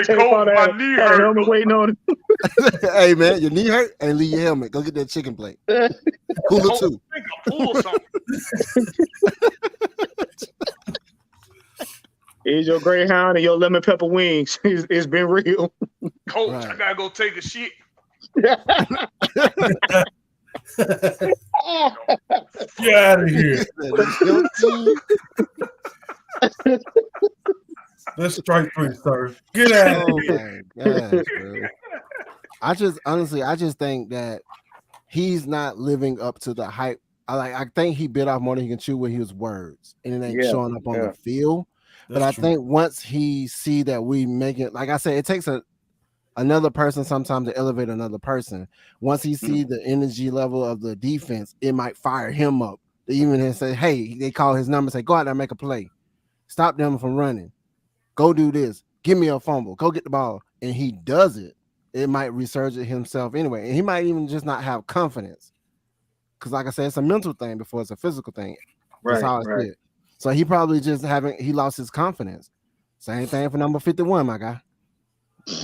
Cole, my knee hurt. I'm waiting on it. Hey man, your knee hurt? Hey, leave your helmet. Go get that chicken plate. Cooler too. Pull something. Here's your Greyhound and your lemon pepper wings. It's been real. Coach, right. I gotta go take a shit. Get out of here. Let's strike 3, sir. Get out of here. My gosh, bro. I just think that he's not living up to the hype. I think he bit off more than he can chew with his words, and it ain't showing up on the field. But I think once he see that we make it, like I said, it takes another person sometimes to elevate another person. Once he see the energy level of the defense, it might fire him up. They even say, hey, they call his number, say, go out there and make a play. Stop them from running. Go do this. Give me a fumble. Go get the ball. And he does it. It might resurge it himself anyway. And he might even just not have confidence. Because like I said, it's a mental thing before it's a physical thing. That's how I see it. So he probably just he lost his confidence. Same thing for number 51, my guy.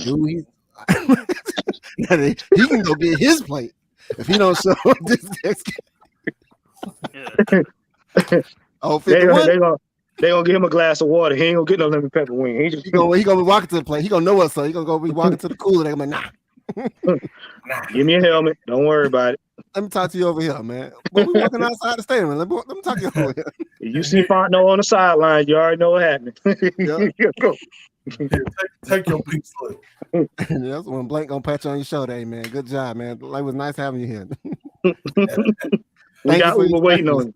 Dude, He can go get his plate if he don't show up this next game. Oh, 51. They gonna give him a glass of water. He ain't gonna get no lemon pepper wing. He gonna be walking to the plate. He gonna know us, so he gonna go be walking to the cooler. They're gonna be like, nah. Give me a helmet. Don't worry about it. Let me talk to you over here, man. But we walking outside the stadium. Let me talk to you over here. You see Fontenot on the sideline, you already know what happened. Go. Take your pink slip. That's when Blake gonna pat you on your shoulder. Hey, man, good job, man. It was nice having you here. We got Uber waiting on you.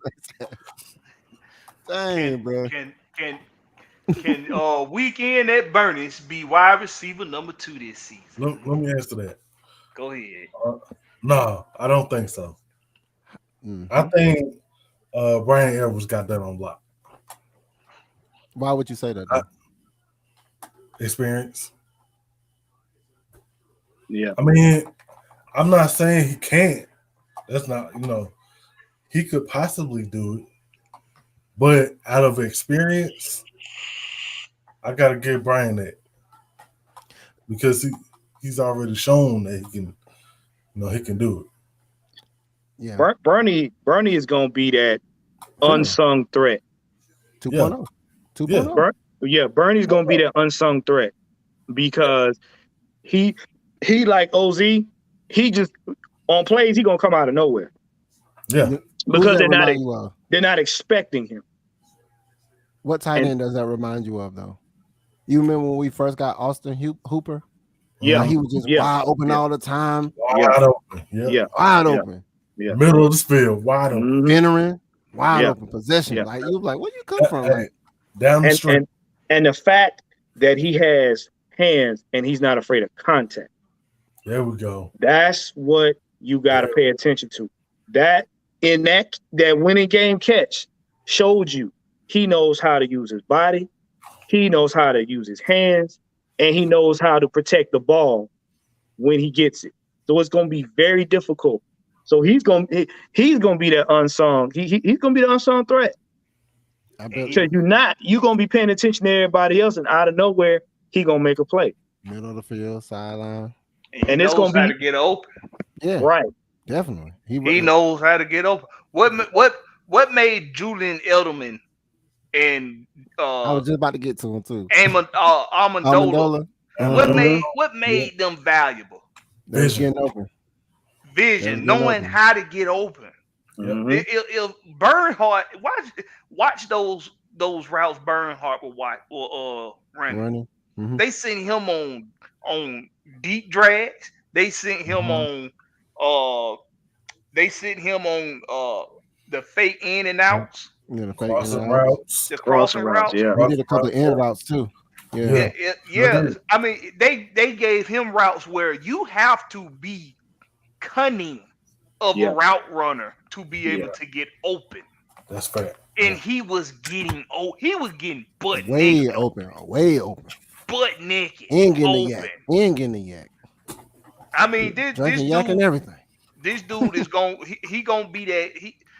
Dang, bro. Can Weekend at Bernie's be wide receiver number 2 this season? Let me answer that. Go ahead. No, I don't think so. Mm-hmm. I think Brian Edwards got that on lock. Why would you say that? Experience. Yeah. I mean, I'm not saying he can't. That's not, he could possibly do it. But out of experience, I gotta give Brian that. Because he's already shown that he can do it. Yeah. Bernie is gonna be that unsung threat. 2.0. 2.0. Yeah, Bernie's gonna be that unsung threat because he like OZ, he just on plays he gonna come out of nowhere. Yeah. Because they're not expecting him. What tight end does that remind you of though? You remember when we first got Austin Hooper? Yeah. He was just wide open all the time. Wide open. Yeah. Wide open. Yeah. Middle of the field, wide open. Veteran, wide open possession. Yeah. Like you was like, where you come from? Like, down the street. And the fact that he has hands and he's not afraid of contact. There we go. That's what you got to pay attention to. That winning game catch showed you he knows how to use his body, he knows how to use his hands, and he knows how to protect the ball when he gets it. So it's going to be very difficult. So he's going to be that unsung. He's going to be the unsung threat. Because you're going to be paying attention to everybody else, and out of nowhere, he going to make a play. Middle of the field, sideline. And it's going to be get open. Yeah. Right. Definitely. He knows how to get open. What made Julian Edelman and I was just about to get to him too. Amendola. What made them valuable? Vision. Open. Vision, knowing how to get open. If Bernhardt, watch those routes Bernhardt will running. Mm-hmm. They sent him on deep drags. They sent him on the fake in and outs. Yeah, the crossing routes. The crossing routes. Yeah. He did a couple of in routes too. Yeah. I mean, they gave him routes where you have to be cunning of a route runner to be able to get open. That's fair. And he was getting butt way naked. way open. Butt naked. And getting the yak. I mean, this drinking dude, yak and everything. This dude is he gonna be that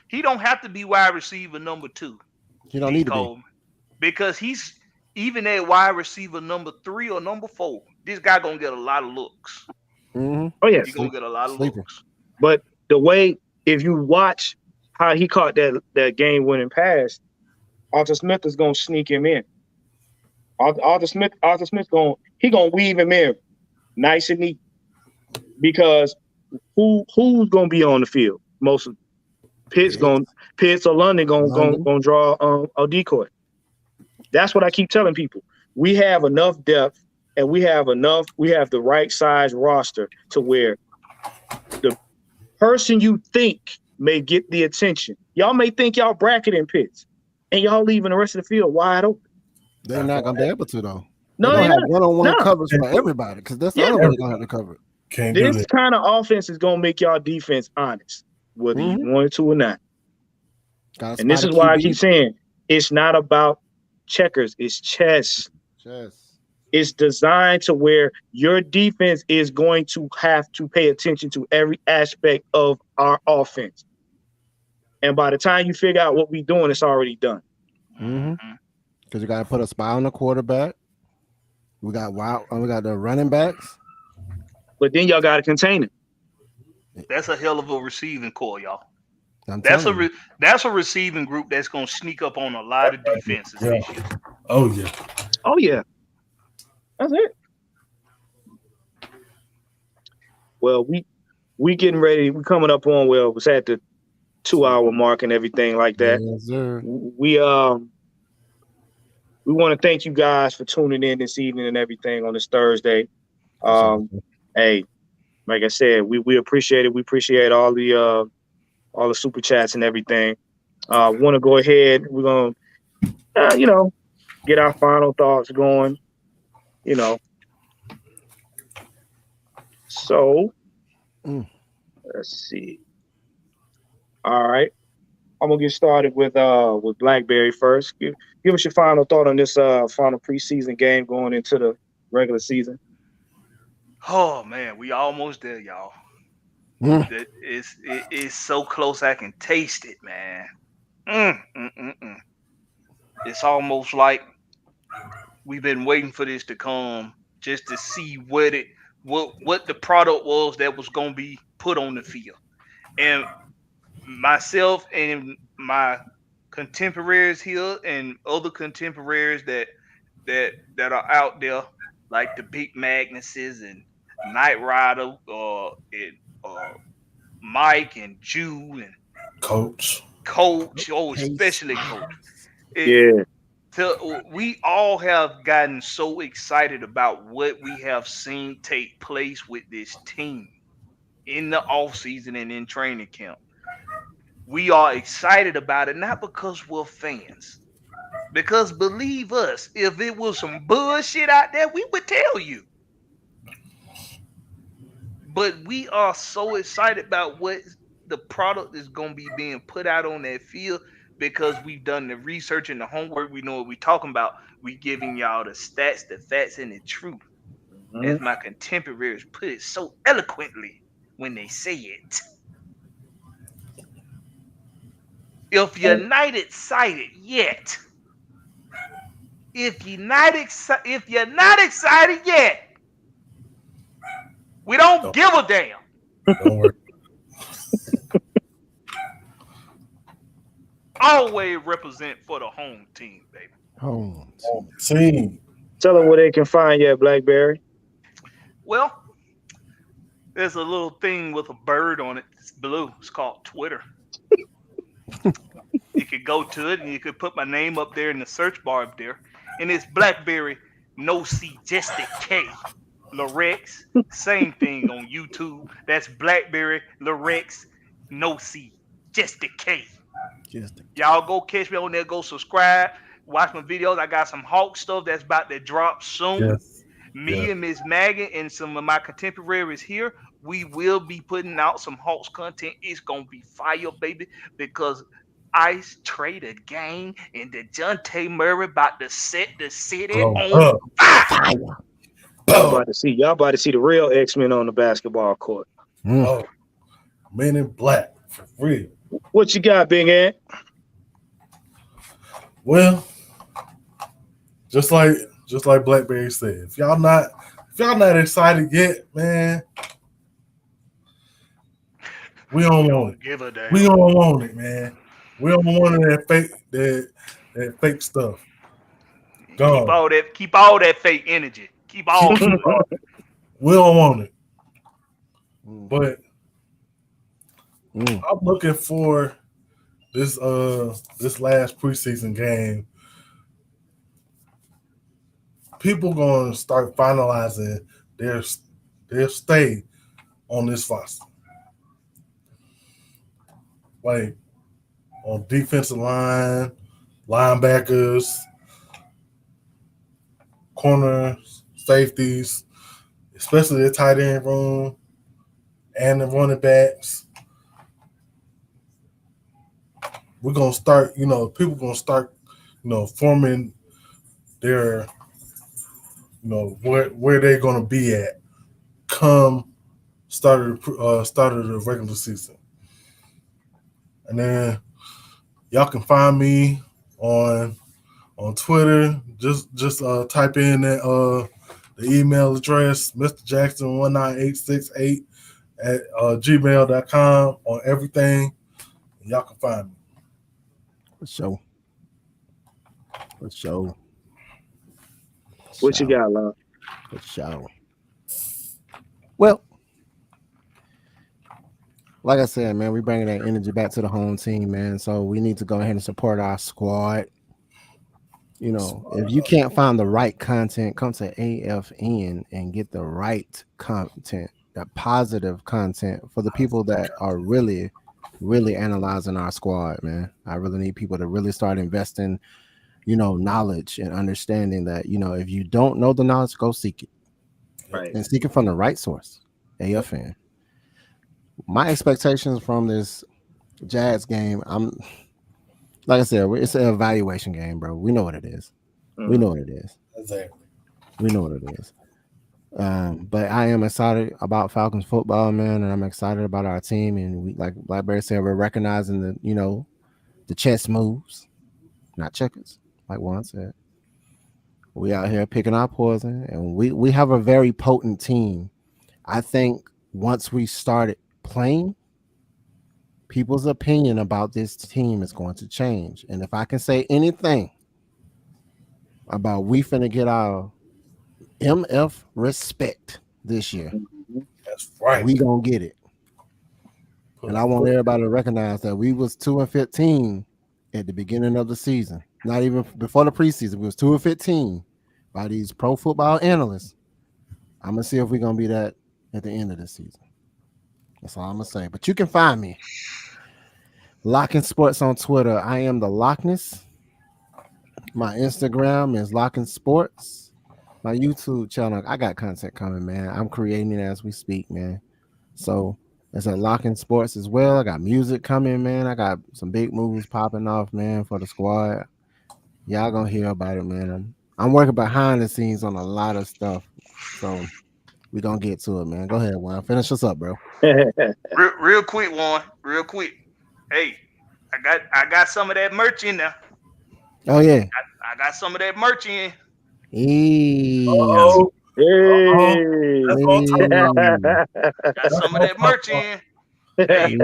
he don't have to be wide receiver number 2. You don't need to be. Because he's even at wide receiver number 3 or number 4. This guy gonna get a lot of looks. Mm-hmm. Oh yeah, he's gonna get a lot of looks. But the way, if you watch how he caught that game-winning pass, Arthur Smith is gonna sneak him in. Arthur Smith gonna weave him in nice and neat. Because who's gonna be on the field? Most of Pitts or London gonna draw a decoy. That's what I keep telling people. We have enough depth and we have the right size roster to where the person you think may get the attention. Y'all may think y'all bracketing Pitts and y'all leaving the rest of the field wide open. They're not gonna be able to though. No, they have one-on-one coverage for everybody because that's the other way they're gonna have to cover it. This kind of offense is gonna make y'all defense honest, whether you want to or not. And this is why I keep saying it's not about checkers, it's chess. It's designed to where your defense is going to have to pay attention to every aspect of our offense. And by the time you figure out what we're doing, it's already done. Because you got to put a spy on the quarterback. We got the running backs. But then y'all got to contain it. That's a hell of a receiving core, y'all. I'm That's telling you. that's a receiving group that's gonna sneak up on a lot of defenses this year. Oh yeah. Oh yeah, that's it. Well, we getting ready. We coming up on it's at the 2-hour mark and everything like that. Yes, sir. We want to thank you guys for tuning in this evening and everything on this Thursday. Hey, like I said, we appreciate it. We appreciate all the super chats and everything. Want to go ahead. We're gonna get our final thoughts going. So let's see. All right. I'm gonna get started with Blackberry first. Give us your final thought on this final preseason game going into the regular season. Oh man, we almost there, y'all. It's so close I can taste it, man. It's almost like we've been waiting for this to come just to see what the product was that was gonna be put on the field. And myself and my contemporaries here and other contemporaries that are out there, like the Big Magnuses and Knight Rider, Mike and Jew and Coach, especially Coach. Yeah. We all have gotten so excited about what we have seen take place with this team in the offseason and in training camp. We are excited about it, not because we're fans. Because believe us, if it was some bullshit out there, we would tell you. But we are so excited about what the product is going to be being put out on that field because we've done the research and the homework. We know what we're talking about. We giving y'all the stats, the facts, and the truth. As my contemporaries put it so eloquently when they say it. If you're not excited yet, we don't give a damn. Don't worry. Always represent for the home team, baby. Home team. Tell them where they can find you at Blackberry. Well, there's a little thing with a bird on it. It's blue. It's called Twitter. You could go to it and you could put my name up there in the search bar up there. And it's Blackberry, no C, just a K. Lorex, same thing on YouTube. That's Blackberry, Lorex, no C, just a K. Y'all go catch me on there. Go subscribe. Watch my videos. I got some Hawk stuff that's about to drop soon. Yes. Me and Ms Maggie and some of my contemporaries here, we will be putting out some Hawks content. It's going to be fire, baby, because Ice Trader Gang and the DeJounte Murray about to set the city on fire. Y'all about to see the real X-Men on the basketball court. Oh, Men in Black, for real. What you got, Big Ant? Well, just like Blackberry said, if y'all not excited yet, man, we don't want it. Give a damn. We don't want it, man. We don't want that fake stuff. Gone. Keep all that fake energy. Keep all of it. We don't want it. But I'm looking for this last preseason game. People gonna start finalizing their stay on this roster. Like on defensive line, linebackers, corners, safeties, especially the tight end room and the running backs. We're gonna start, people gonna start, forming their, where they're gonna be at come start of the regular season. And then y'all can find me on Twitter. Just type in the The email address, MrJackson19868 at gmail.com on everything. Y'all can find me. For sure. What you got, love? For sure. Well, like I said, man, we bringing that energy back to the home team, man. So we need to go ahead and support our squad. You know, if you can't find the right content, come to AFN and get the right content, the positive content for the people that are really, really analyzing our squad, man. I really need people to really start investing, you know, knowledge and understanding that, you know, if you don't know the knowledge, go seek it. Right. And seek it from the right source, AFN. My expectations from this Jazz game, like I said, it's an evaluation game, bro. We know what it is. We know what it is. Exactly. We know what it is. But I am excited about Falcons football, man, and I'm excited about our team. And we, like Blackberry said, we're recognizing the, you know, the chess moves, not checkers, like Juan said. We out here picking our poison, and we have a very potent team. I think once we started playing, people's opinion about this team is going to change. And if I can say anything about we finna get our MF respect this year, That's right. we gonna get it. And I want everybody to recognize that we was 2-15 at the beginning of the season. Not even before the preseason. We was 2-15 by these pro football analysts. I'm gonna see if we're gonna be that at the end of the season. That's all I'm gonna say. But you can find me Locking Sports on Twitter. I am the Lockness. My Instagram is Locking Sports. My YouTube channel, I got content coming, man. I'm creating it as we speak, man. So it's at Locking Sports as well. I got music coming, man. I got some big moves popping off, man, for the squad. Y'all gonna hear about it, man. I'm working behind the scenes on a lot of stuff. So we gonna get to it, man. Go ahead, Juan. Finish us up, bro. Real quick, Juan. Real quick. Hey, I got some of that merch in there. Oh yeah. I got some of that merch in. Hey. Hey. Got some of that merch in. Hey,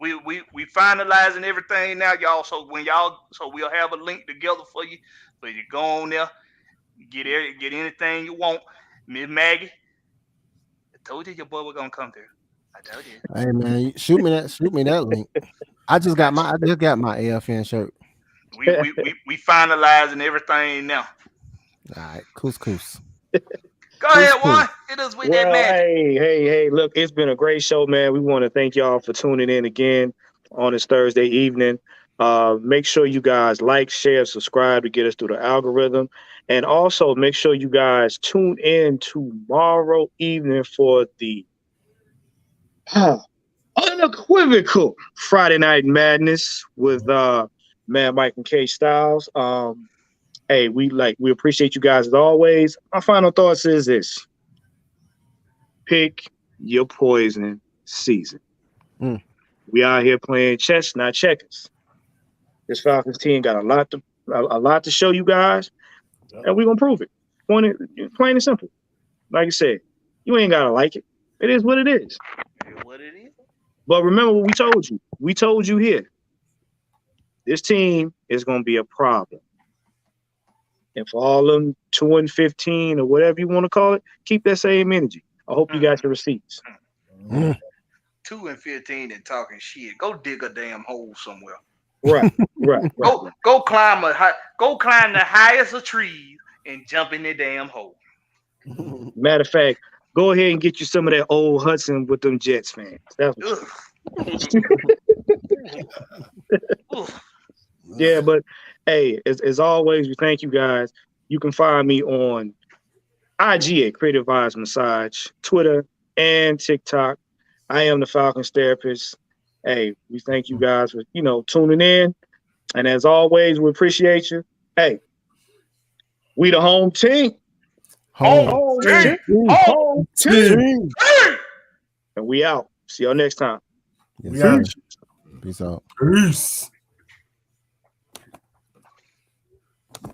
we finalizing everything now, y'all. So we'll have a link together for you. So you go on there, get anything you want. Ms. Maggie, I told you your boy was gonna come through. I told you. Hey man, shoot me that link. I just got my AFN shirt. We finalizing everything now. All right, couscous. Go ahead, Juan. Hit us with that magic. Hey, look, it's been a great show, man. We want to thank y'all for tuning in again on this Thursday evening. Make sure you guys like, share, subscribe to get us through the algorithm. And also make sure you guys tune in tomorrow evening for the unequivocal Friday Night Madness with Mad Mike and K Styles. Hey, we appreciate you guys as always. My final thoughts is this: pick your poison season. We out here playing chess, not checkers. This Falcons team got a lot to show you guys, and we're gonna prove it. Plain and simple. Like I said, you ain't gotta like it. It is what it is. What it is. But remember what we told you. We told you here. This team is gonna be a problem. And for all them 2-15 or whatever you want to call it, keep that same energy. I hope you got your receipts. 2-15 and talking shit. Go dig a damn hole somewhere. Right. Go climb the highest of trees and jump in the damn hole. Matter of fact, go ahead and get you some of that old Hudson with them Jets fans. That's yeah, but hey, as always, we thank you guys. You can find me on IG at Creative Vibes Massage, Twitter and TikTok. I am the Falcons therapist. Hey, we thank you guys for tuning in. And as always, we appreciate you. Hey, we the home team. Home team. And we out. See y'all next time. Yes, peace out. Peace.